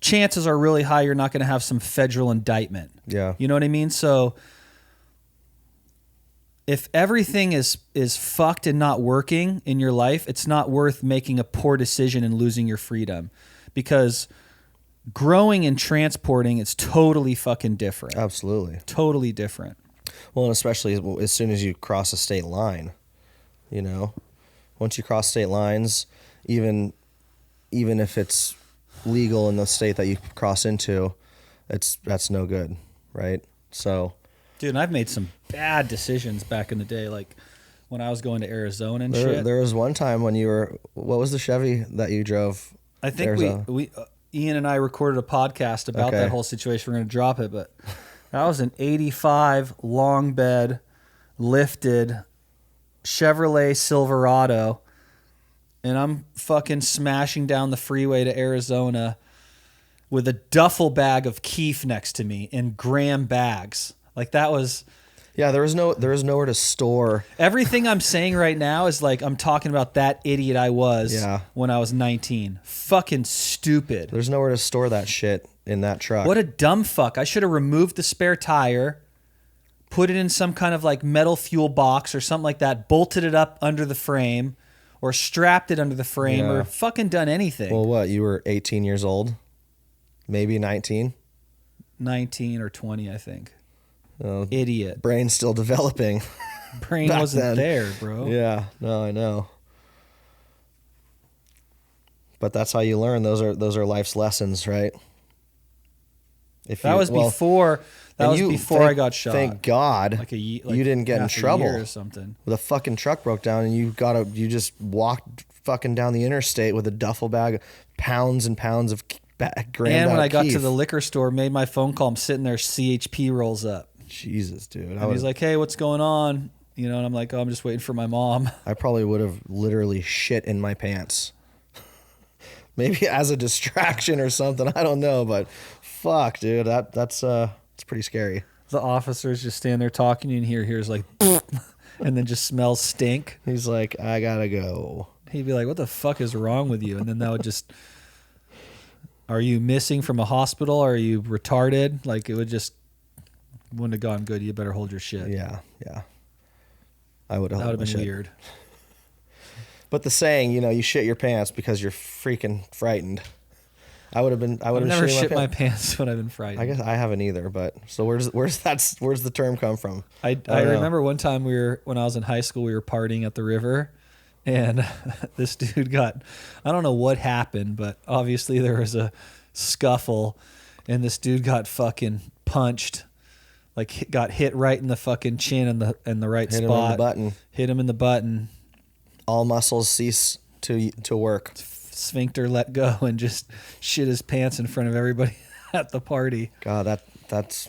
chances are really high you're not going to have some federal indictment. Yeah. You know what I mean? So... if everything is fucked and not working in your life, it's not worth making a poor decision and losing your freedom, because growing and transporting is totally fucking different. Absolutely. Totally different. Well, and especially as soon as you cross a state line, once you cross state lines, even if it's legal in the state that you cross into, that's no good, right? So... Dude, and I've made some bad decisions back in the day, like when I was going to Arizona and shit. There was one time when you were... What was the Chevy that you drove? I think we Ian and I recorded a podcast about that whole situation. We're going to drop it, but that was an 85 long bed, lifted Chevrolet Silverado, and I'm fucking smashing down the freeway to Arizona with a duffel bag of keef next to me in gram bags. Like, that was... Yeah, there was nowhere to store. Everything I'm saying right now is like I'm talking about that idiot I was when I was 19. Fucking stupid. There's nowhere to store that shit in that truck. What a dumb fuck. I should have removed the spare tire, put it in some kind of like metal fuel box or something like that, bolted it up under the frame or strapped it under the frame or fucking done anything. Well, what? You were 18 years old? Maybe 19? 19 or 20, I think. Idiot. Brain's still developing. Brain wasn't there, bro. Yeah, no, I know. But that's how you learn. Those are life's lessons, right? That was before I got shot. Thank God you didn't get in trouble or something. The fucking truck broke down and you just walked fucking down the interstate with a duffel bag of pounds and pounds of And when I got to the liquor store, made my phone call, I'm sitting there, CHP rolls up. Jesus, dude. And he's like, hey, what's going on? You know, and I'm like, oh, I'm just waiting for my mom. I probably would have literally shit in my pants. Maybe as a distraction or something. I don't know, but fuck, dude. That's it's pretty scary. The officers just stand there talking, and here's like, and then just smells stink. He's like, I gotta go. He'd be like, what the fuck is wrong with you? And then that would just, are you missing from a hospital? Are you retarded? Like, it would just, wouldn't have gone good. You better hold your shit. Yeah. I would have. That would have been weird. But the saying, you shit your pants because you're freaking frightened. I've never shit my pants when I've been frightened. I guess I haven't either. But so where's the term come from? I remember one time when I was in high school, we were partying at the river, and this dude I don't know what happened, but obviously there was a scuffle, and this dude got fucking punched. Like, got hit right in the fucking chin in the right spot. Hit him in the button. Hit him in the button. All muscles cease to work. Sphincter let go and just shit his pants in front of everybody at the party. God, that's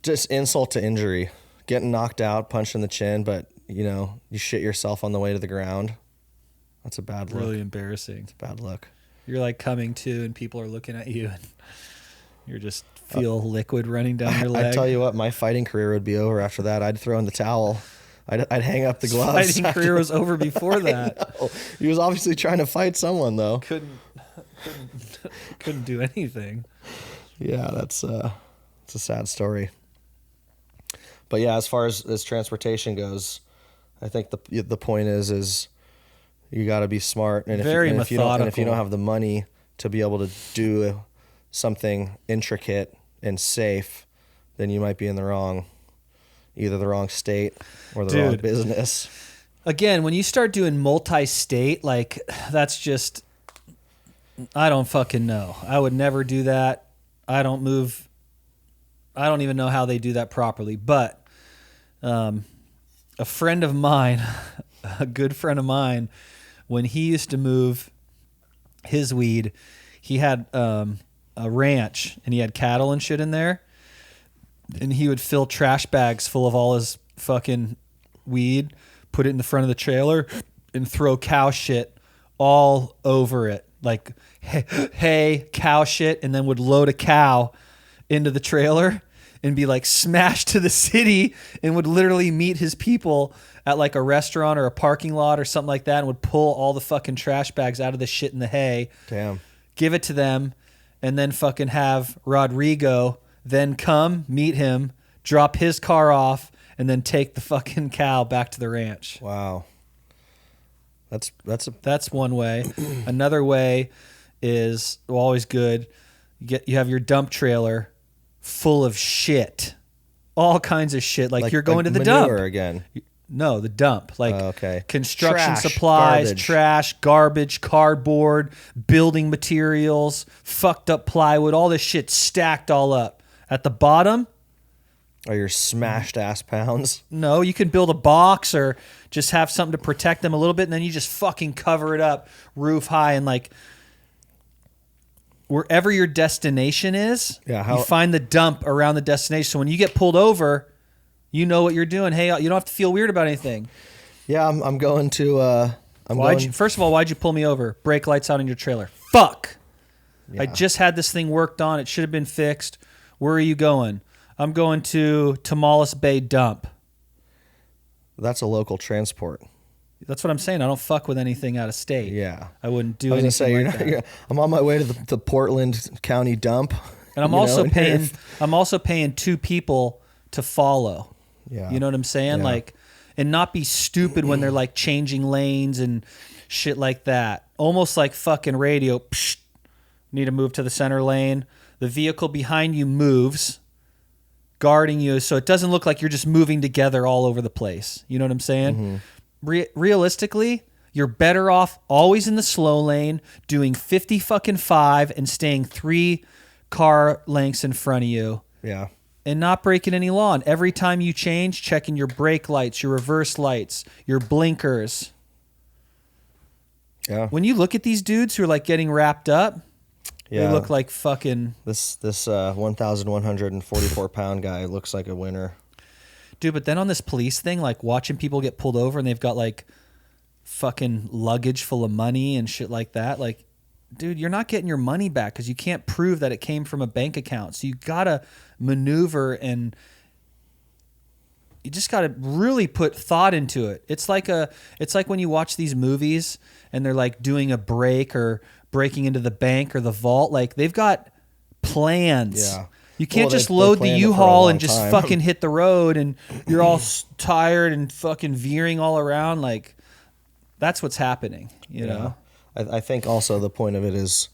just insult to injury. Getting knocked out, punched in the chin, but you shit yourself on the way to the ground. That's a bad look. Really embarrassing. It's a bad look. You're like coming to, and people are looking at you, and you're just feel liquid running down your leg. I tell you what, my fighting career would be over after that. I'd throw in the towel. I'd hang up the gloves. His fighting career was over before that. He was obviously trying to fight someone, though. Couldn't do anything. Yeah, it's a sad story. But yeah, as far as transportation goes, I think the point is you got to be smart, and if you don't have the money to be able to do something intricate and safe, then you might be in either the wrong state or the wrong business. Again, when you start doing multi-state, like, that's just, I don't fucking know. I would never do that. I don't even know how they do that properly. But a friend of mine, a good friend of mine, when he used to move his weed, he had a ranch and he had cattle and shit in there. And he would fill trash bags full of all his fucking weed, put it in the front of the trailer, and throw cow shit all over it. Like, hay, cow shit, and then would load a cow into the trailer and be like smashed to the city, and would literally meet his people at like a restaurant or a parking lot or something like that, and would pull all the fucking trash bags out of the shit in the hay. Damn. Give it to them, and then fucking have Rodrigo then come, meet him, drop his car off, and then take the fucking cow back to the ranch. Wow. That's one way. Another way is always good. You have your dump trailer full of shit. All kinds of shit. Like you're going to the dump. Again. No, the dump. Like okay. Construction supplies, trash, garbage, cardboard, building materials, fucked up plywood, all this shit stacked all up. At the bottom are your smashed ass pounds. No, you can build a box or just have something to protect them a little bit, and then you just fucking cover it up roof high, and like wherever your destination is, you find the dump around the destination. So when you get pulled over, you know what you're doing. Hey, you don't have to feel weird about anything. Yeah, I'm going to... First of all, why'd you pull me over? Brake lights out in your trailer. Fuck! Yeah. I just had this thing worked on. It should have been fixed. Where are you going? I'm going to Tamales Bay Dump. That's a local transport. That's what I'm saying. I don't fuck with anything out of state. Yeah. I wouldn't do anything like that. I'm on my way to the Portland County dump. And I'm also paying 2 people to follow. Yeah. You know what I'm saying? Yeah. Like, and not be stupid when they're like changing lanes and shit like that. Almost like fucking radio. Psh, need to move to the center lane. The vehicle behind you moves, guarding you, so it doesn't look like you're just moving together all over the place. You know what I'm saying? Realistically, you're better off always in the slow lane, doing 50 fucking 5 and staying 3 car lengths in front of you. Yeah. And not breaking any law. And every time you change, checking your brake lights, your reverse lights, your blinkers. Yeah. When you look at these dudes who are like getting wrapped up, yeah. they look like fucking... This 1,144 pound guy looks like a winner. Dude, but then on this police thing, like watching people get pulled over and they've got like fucking luggage full of money and shit like that. Like, dude, you're not getting your money back because you can't prove that it came from a bank account. So you gotta maneuver and you just gotta really put thought into it. It's like when you watch these movies and they're like doing a break or breaking into the bank or the vault. Like they've got plans. Yeah. You can't just load the U-Haul and just fucking hit the road and you're all tired and fucking veering all around. Like that's what's happening, you know? I think also the point of it is,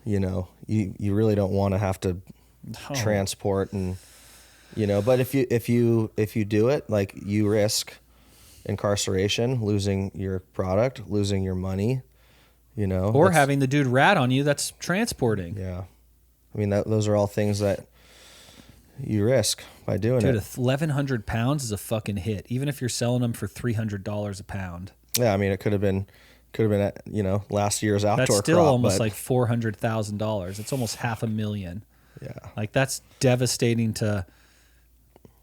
you know, you really don't want to have to transport and, you know, but if you do it, like you risk incarceration, losing your product, losing your money, you know, or having the dude rat on you that's transporting. Yeah. I mean, those are all things that you risk by doing it. Dude, 1,100 pounds is a fucking hit, even if you're selling them for $300 a pound. Yeah, I mean, it could have been, you know, last year's outdoor crop. That's still almost like $400,000. It's almost $500,000. Yeah. Like that's devastating to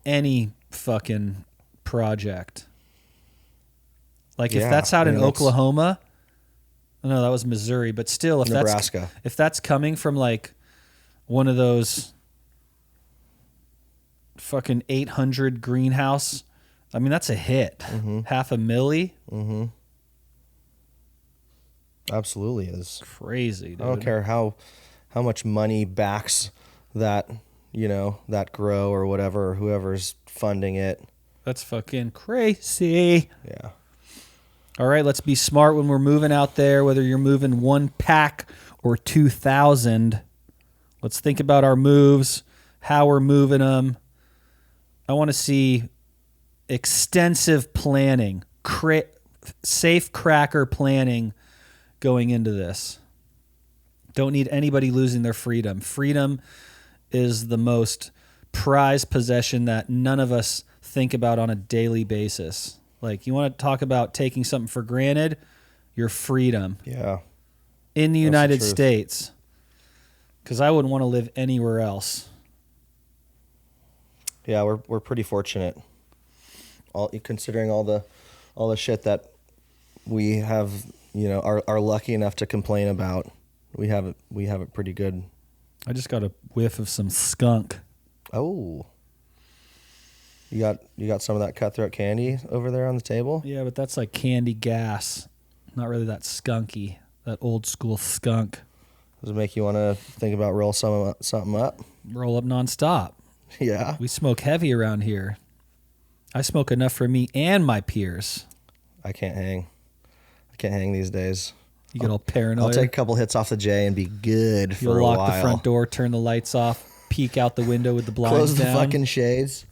any fucking project. Like if that's out in Oklahoma, no, that was Missouri, but still, if Nebraska. if that's coming from like one of those fucking 800 greenhouse, I mean that's a hit. $500,000. Mm-hmm. Absolutely is crazy, dude. I don't care how much money backs that, you know, that grow or whatever, or whoever's funding it. That's fucking crazy. Yeah. All right, let's be smart when we're moving out there, whether you're moving 1 pack or 2,000. Let's think about our moves, how we're moving them. I want to see extensive planning, safe cracker planning going into this. Don't need anybody losing their freedom. Freedom is the most prized possession that none of us think about on a daily basis. Like, you want to talk about taking something for granted? Your freedom. Yeah. In the United States. Because I wouldn't want to live anywhere else. Yeah, we're pretty fortunate. Considering all the shit that we have, you know, are lucky enough to complain about. We have it pretty good. I just got a whiff of some skunk. Oh. You got some of that cutthroat candy over there on the table? Yeah, but that's like candy gas. Not really that skunky. That old school skunk. Does it make you want to think about roll something up? Roll up nonstop. Yeah. We smoke heavy around here. I smoke enough for me and my peers. I can't hang these days. You get all paranoid. I'll take a couple hits off the J and be good for a while. You'll lock the front door, turn the lights off, peek out the window with the blinds down. Close the down. fucking shades.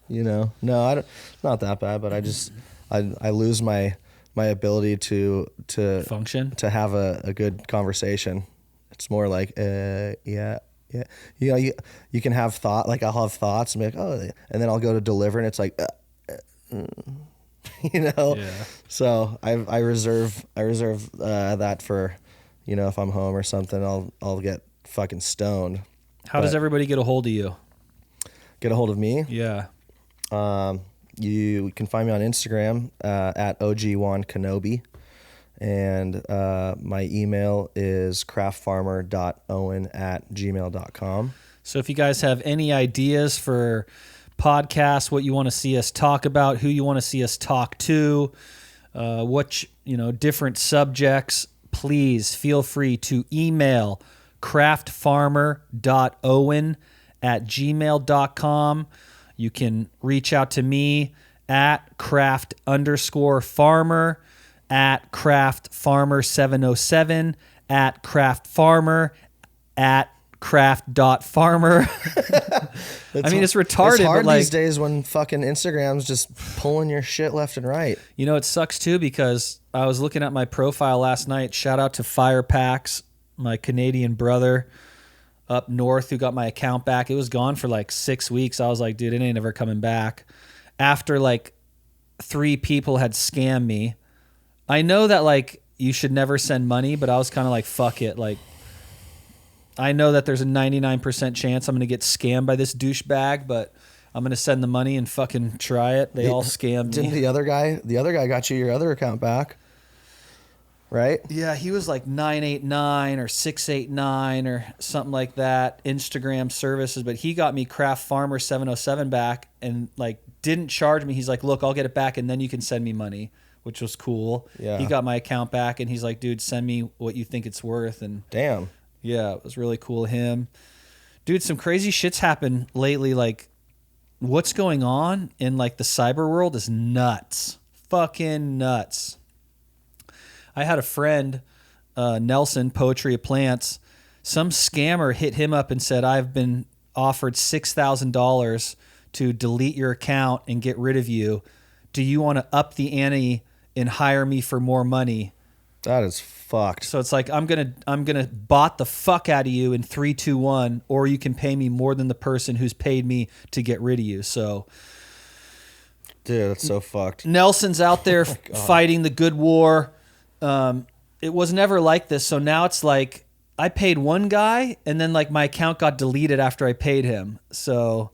You know, no, I don't. It's not that bad, but I lose my ability to function, to have a good conversation. It's more like yeah. You know, you can have thought, like I'll have thoughts and be like, oh, and then I'll go to deliver and it's like, you know. Yeah. So I reserve that for, you know, if I'm home or something, I'll get fucking stoned. How does everybody get a hold of you? Get a hold of me? Yeah. You can find me on Instagram at OG1Kenobi, and my email is craftfarmer.owen@gmail.com. So if you guys have any ideas for podcasts, what you want to see us talk about, who you want to see us talk to, different subjects, please feel free to email craftfarmer.owen@gmail.com. You can reach out to me at craft_farmer, at craftfarmer707, at craftfarmer, at craft.farmer. I mean, it's retarded. It's hard but like, these days when fucking Instagram's just pulling your shit left and right. You know, it sucks too, because I was looking at my profile last night. Shout out to Firepacks, my Canadian brother up north who got my account back. It was gone for like 6 weeks. I was like, dude, it ain't ever coming back. After like 3 people had scammed me. I know that like you should never send money, but I was kind of like, fuck it. Like, I know that there's a 99% chance I'm going to get scammed by this douchebag, but I'm going to send the money and fucking try it. They all scammed me. Didn't the other guy got you your other account back, right? Yeah, he was like 989 or 689 or something like that, Instagram services, but he got me Craft Farmer 707 back and like didn't charge me. He's like, look, I'll get it back and then you can send me money, which was cool. Yeah. He got my account back and he's like, dude, send me what you think it's worth. And damn. Yeah, it was really cool of him. Dude, some crazy shit's happened lately. Like, what's going on in, like, the cyber world is nuts. Fucking nuts. I had a friend, Nelson, Poetry of Plants. Some scammer hit him up and said, I've been offered $6,000 to delete your account and get rid of you. Do you want to up the ante and hire me for more money? That is fucked. So it's like, I'm gonna bot the fuck out of you in 3, 2, 1, or you can pay me more than the person who's paid me to get rid of you. So, dude, that's so fucked. Nelson's out there fighting the good war. It was never like this. So now it's like I paid one guy, and then like my account got deleted after I paid him. So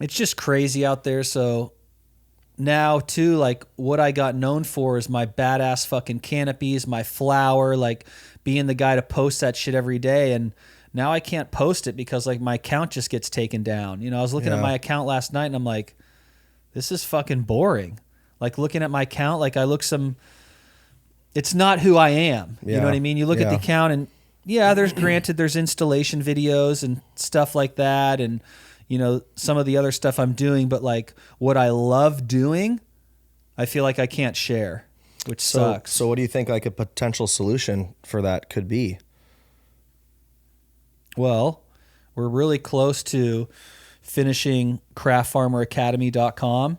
it's just crazy out there. So now too, like what I got known for is my badass fucking canopies, my flower, like being the guy to post that shit every day. And now I can't post it because like my account just gets taken down. You know, I was looking at my account last night and I'm like, this is fucking boring. Like looking at my account, like I look it's not who I am. You know what I mean? You look at the account and there's installation videos and stuff like that. And you know, some of the other stuff I'm doing, but like what I love doing, I feel like I can't share, which sucks. So what do you think like a potential solution for that could be? Well, we're really close to finishing craftfarmeracademy.com.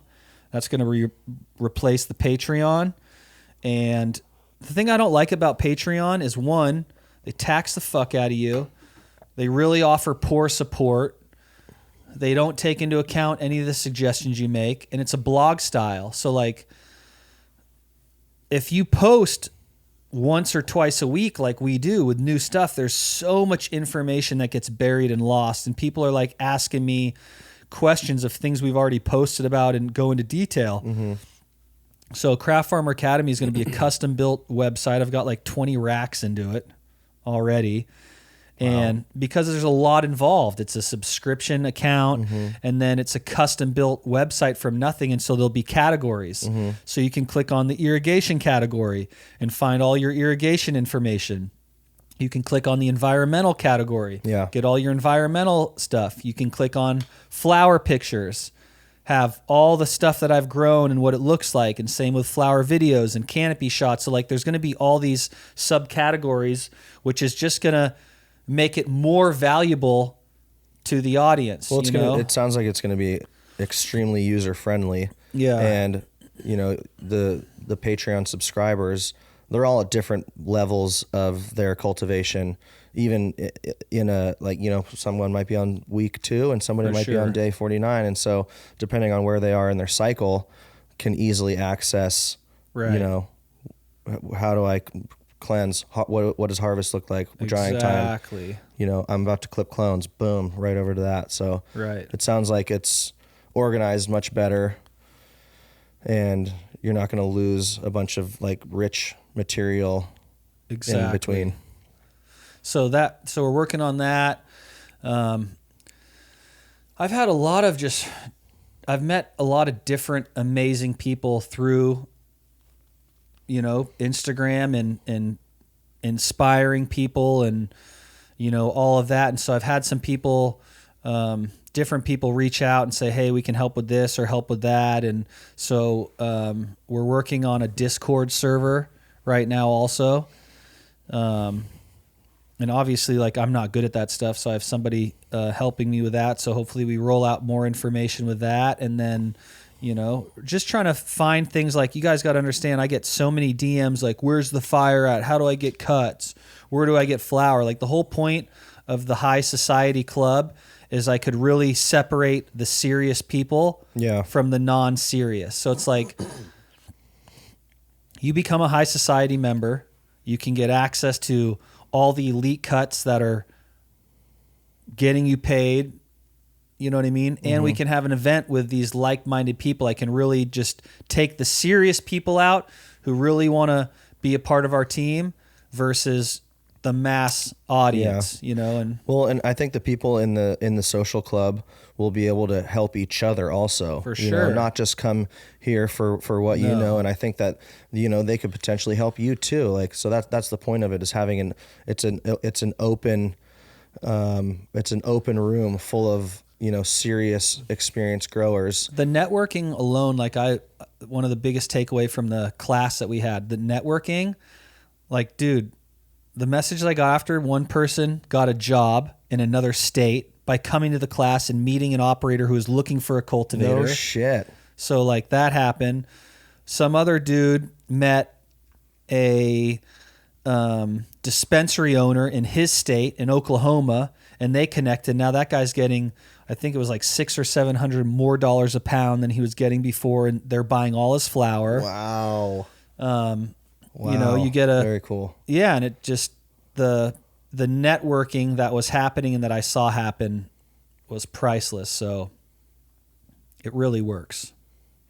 That's going to replace the Patreon. And the thing I don't like about Patreon is, one, they tax the fuck out of you. They really offer poor support. They don't take into account any of the suggestions you make, and it's a blog style. So like if you post once or twice a week like we do with new stuff, there's so much information that gets buried and lost, and people are like asking me questions of things we've already posted about and go into detail. Mm-hmm. So Craft Farmer Academy is going to be a custom built website. I've got like 20 racks into it already. And because there's a lot involved, it's a subscription account, and then it's a custom built website from nothing. And so there'll be categories. So you can click on the irrigation category and find all your irrigation information. You can click on the environmental category, get all your environmental stuff. You can click on flower pictures, have all the stuff that I've grown and what it looks like. And same with flower videos and canopy shots. So like there's going to be all these subcategories, which is just going to make it more valuable to the audience. Well, it sounds like it's going to be extremely user friendly. Yeah. And you know, the Patreon subscribers, they're all at different levels of their cultivation. Even in a, like, you know, someone might be on week 2 and somebody might be on day 49. And so depending on where they are in their cycle, can easily access, you know, how do I cleanse, what does harvest look like, drying time, you know, I'm about to clip clones, boom, right over to that. So it sounds like it's organized much better, and you're not going to lose a bunch of like rich material in between. So we're working on that. I've met a lot of different amazing people through, you know, Instagram and inspiring people and, you know, all of that. And so I've had some people different people reach out and say, hey, we can help with this or help with that. And so we're working on a Discord server right now also. And obviously, like, I'm not good at that stuff, so I have somebody helping me with that. So hopefully we roll out more information with that. And then, just trying to find things. Like, you guys got to understand, I get so many DMs like, where's the fire at? How do I get cuts? Where do I get flour? Like, the whole point of the High Society Club is I could really separate the serious people from the non-serious. So it's like, you become a High Society member, you can get access to all the elite cuts that are getting you paid, you know what I mean? And we can have an event with these like-minded people. I can really just take the serious people out who really want to be a part of our team versus the mass audience, and I think the people in the social club will be able to help each other also, for sure, not just come here for what and I think that they could potentially help you too. Like, so that's the point of it, is having it's an open room full of serious experienced growers. The networking alone, like, one of the biggest takeaway from the class that we had, the networking, like, dude, the message that I got after, one person got a job in another state by coming to the class and meeting an operator who was looking for a cultivator. No shit. So, like, that happened. Some other dude met a dispensary owner in his state in Oklahoma, and they connected. Now that guy's getting, I think it was like $600 or $700 more a pound than he was getting before, and they're buying all his flour. Wow. Wow. You get very cool. Yeah, and it just the networking that was happening and that I saw happen was priceless. So it really works.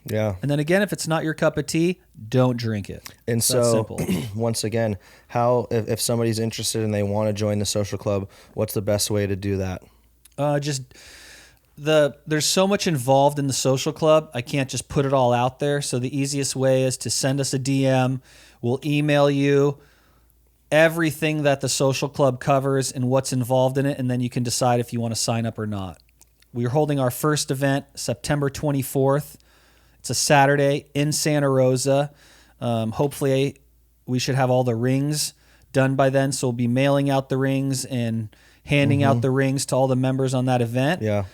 Yeah. And then again, if it's not your cup of tea, don't drink it. And so, simple. Once again, how if somebody's interested and they want to join the social club, what's the best way to do that? There's so much involved in the social club. I can't just put it all out there. So the easiest way is to send us a DM. We'll email you everything that the social club covers and what's involved in it, and then you can decide if you want to sign up or not. We're holding our first event September 24th. It's a Saturday in Santa Rosa. Hopefully we should have all the rings done by then, so we'll be mailing out the rings and handing out the rings to all the members on that event. Yeah.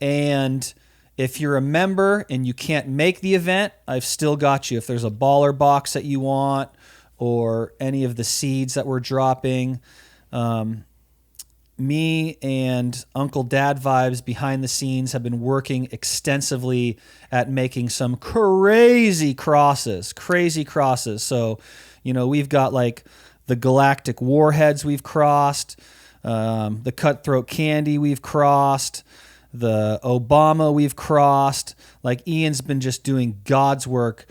And if you're a member and you can't make the event, I've still got you. If there's a baller box that you want or any of the seeds that we're dropping, me and Uncle Dad Vibes behind the scenes have been working extensively at making some crazy crosses. So, we've got like the galactic warheads we've crossed, the cutthroat candy we've crossed, the Obama we've crossed. Like, Ian's been just doing God's work.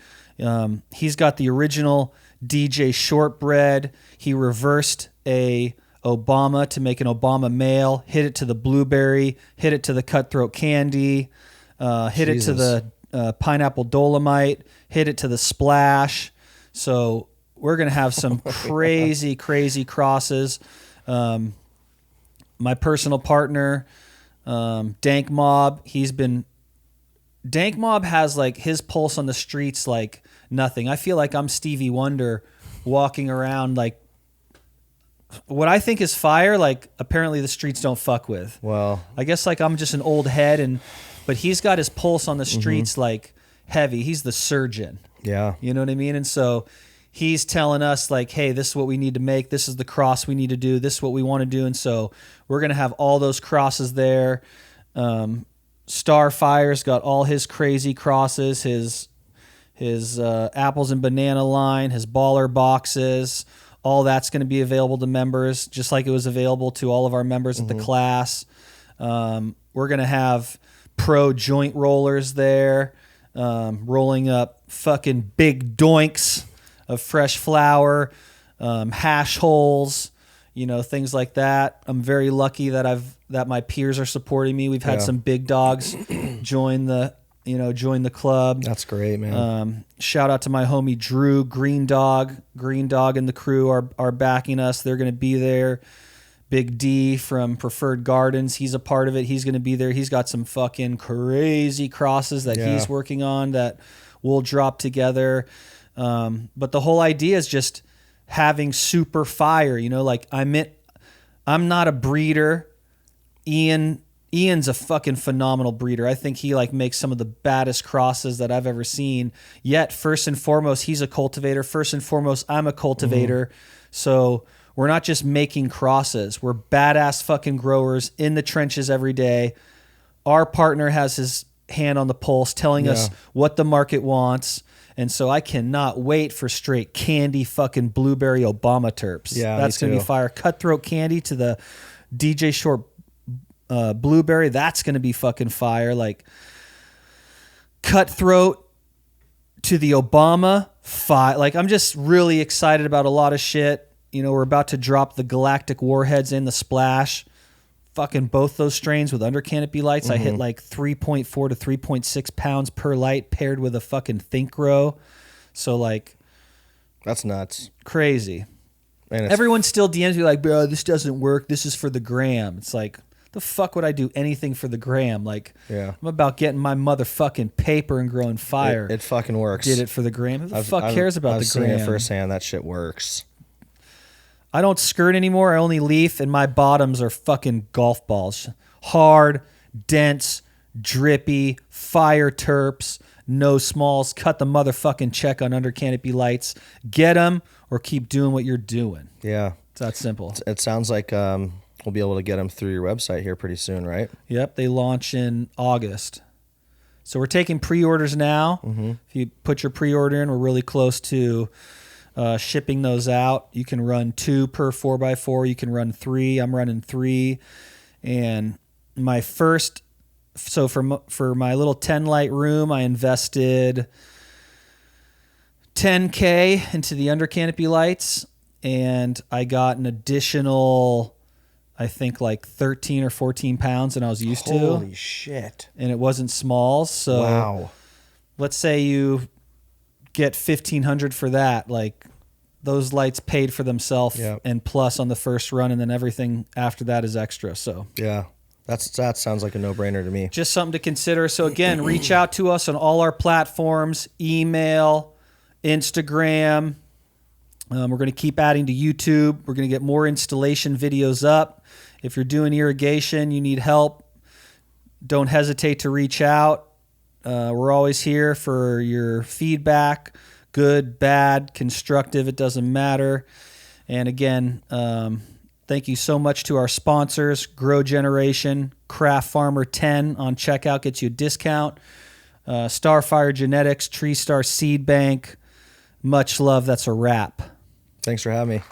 He's got the original DJ shortbread. He reversed a Obama to make an Obama male, hit it to the blueberry, hit it to the cutthroat candy, hit it to the pineapple dolomite, hit it to the splash. So we're going to have some crazy crosses. My personal partner, Dank Mob, Dank Mob has like his pulse on the streets like nothing. I feel like I'm Stevie Wonder walking around like what I think is fire, like apparently the streets don't fuck with. Well, I guess like I'm just an old head, but he's got his pulse on the streets like heavy. He's the surgeon. Yeah. You know what I mean? And so he's telling us like, hey, this is what we need to make. This is the cross we need to do. This is what we want to do. And so we're going to have all those crosses there. Starfire's got all his crazy crosses, his apples and banana line, his baller boxes. All that's going to be available to members, just like it was available to all of our members at the class. We're going to have pro joint rollers there, rolling up fucking big doinks of fresh flour, hash holes, things like that. I'm very lucky that my peers are supporting me. We've had some big dogs join the club. That's great, man. Shout out to my homie Drew, Green Dog and the crew are backing us. They're going to be there. Big D from Preferred Gardens, he's a part of it. He's going to be there. He's got some fucking crazy crosses that he's working on that we'll drop together. But the whole idea is just having super fire, you know, like I'm not a breeder. Ian's a fucking phenomenal breeder. I think he like makes some of the baddest crosses that I've ever seen. Yet, first and foremost, he's a cultivator. First and foremost, I'm a cultivator. So we're not just making crosses. We're badass fucking growers in the trenches every day. Our partner has his hand on the pulse telling us what the market wants. And so I cannot wait for straight candy fucking blueberry Obama terps. Yeah, that's going to be fire. Cutthroat candy to the DJ Short blueberry. That's going to be fucking fire. Like Cutthroat to the Obama fire. Like I'm just really excited about a lot of shit. You know, we're about to drop the Galactic Warheads in the splash. Fucking both those strains with under canopy lights. I hit like 3.4 to 3.6 pounds per light paired with a fucking Think Grow. So like, that's nuts. Crazy. And everyone still DMs me like, bro, this doesn't work. This is for the gram. It's like, the fuck would I do anything for the gram? Like, I'm about getting my motherfucking paper and growing fire. It fucking works. Did it for the gram. Who the fuck cares about the gram? I've seen it firsthand. That shit works. I don't skirt anymore. I only leaf, and my bottoms are fucking golf balls. Hard, dense, drippy, fire terps, no smalls. Cut the motherfucking check on under canopy lights. Get them or keep doing what you're doing. Yeah. It's that simple. It sounds like we'll be able to get them through your website here pretty soon, right? Yep. They launch in August. So we're taking pre-orders now. If you put your pre-order in, we're really close to shipping those out. You can run 2 per 4x4. You can run 3. I'm running 3. And my first, so for my little 10 light room, I invested $10K into the under canopy lights, and I got an additional, I think like 13 or 14 pounds than I was used to. Holy shit. And it wasn't smalls. So wow. Let's say you get $1,500 for that. Like those lights paid for themselves and plus on the first run, and then everything after that is extra. So yeah, that sounds like a no-brainer to me. Just something to consider. So again, reach out to us on all our platforms, email, Instagram. We're going to keep adding to YouTube. We're going to get more installation videos up. If you're doing irrigation, you need help, don't hesitate to reach out. We're always here for your feedback, good, bad, constructive, it doesn't matter. And again, thank you so much to our sponsors, Grow Generation, Craft Farmer 10 on checkout gets you a discount, Starfire Genetics, Tree Star Seed Bank. Much love. That's a wrap. Thanks for having me.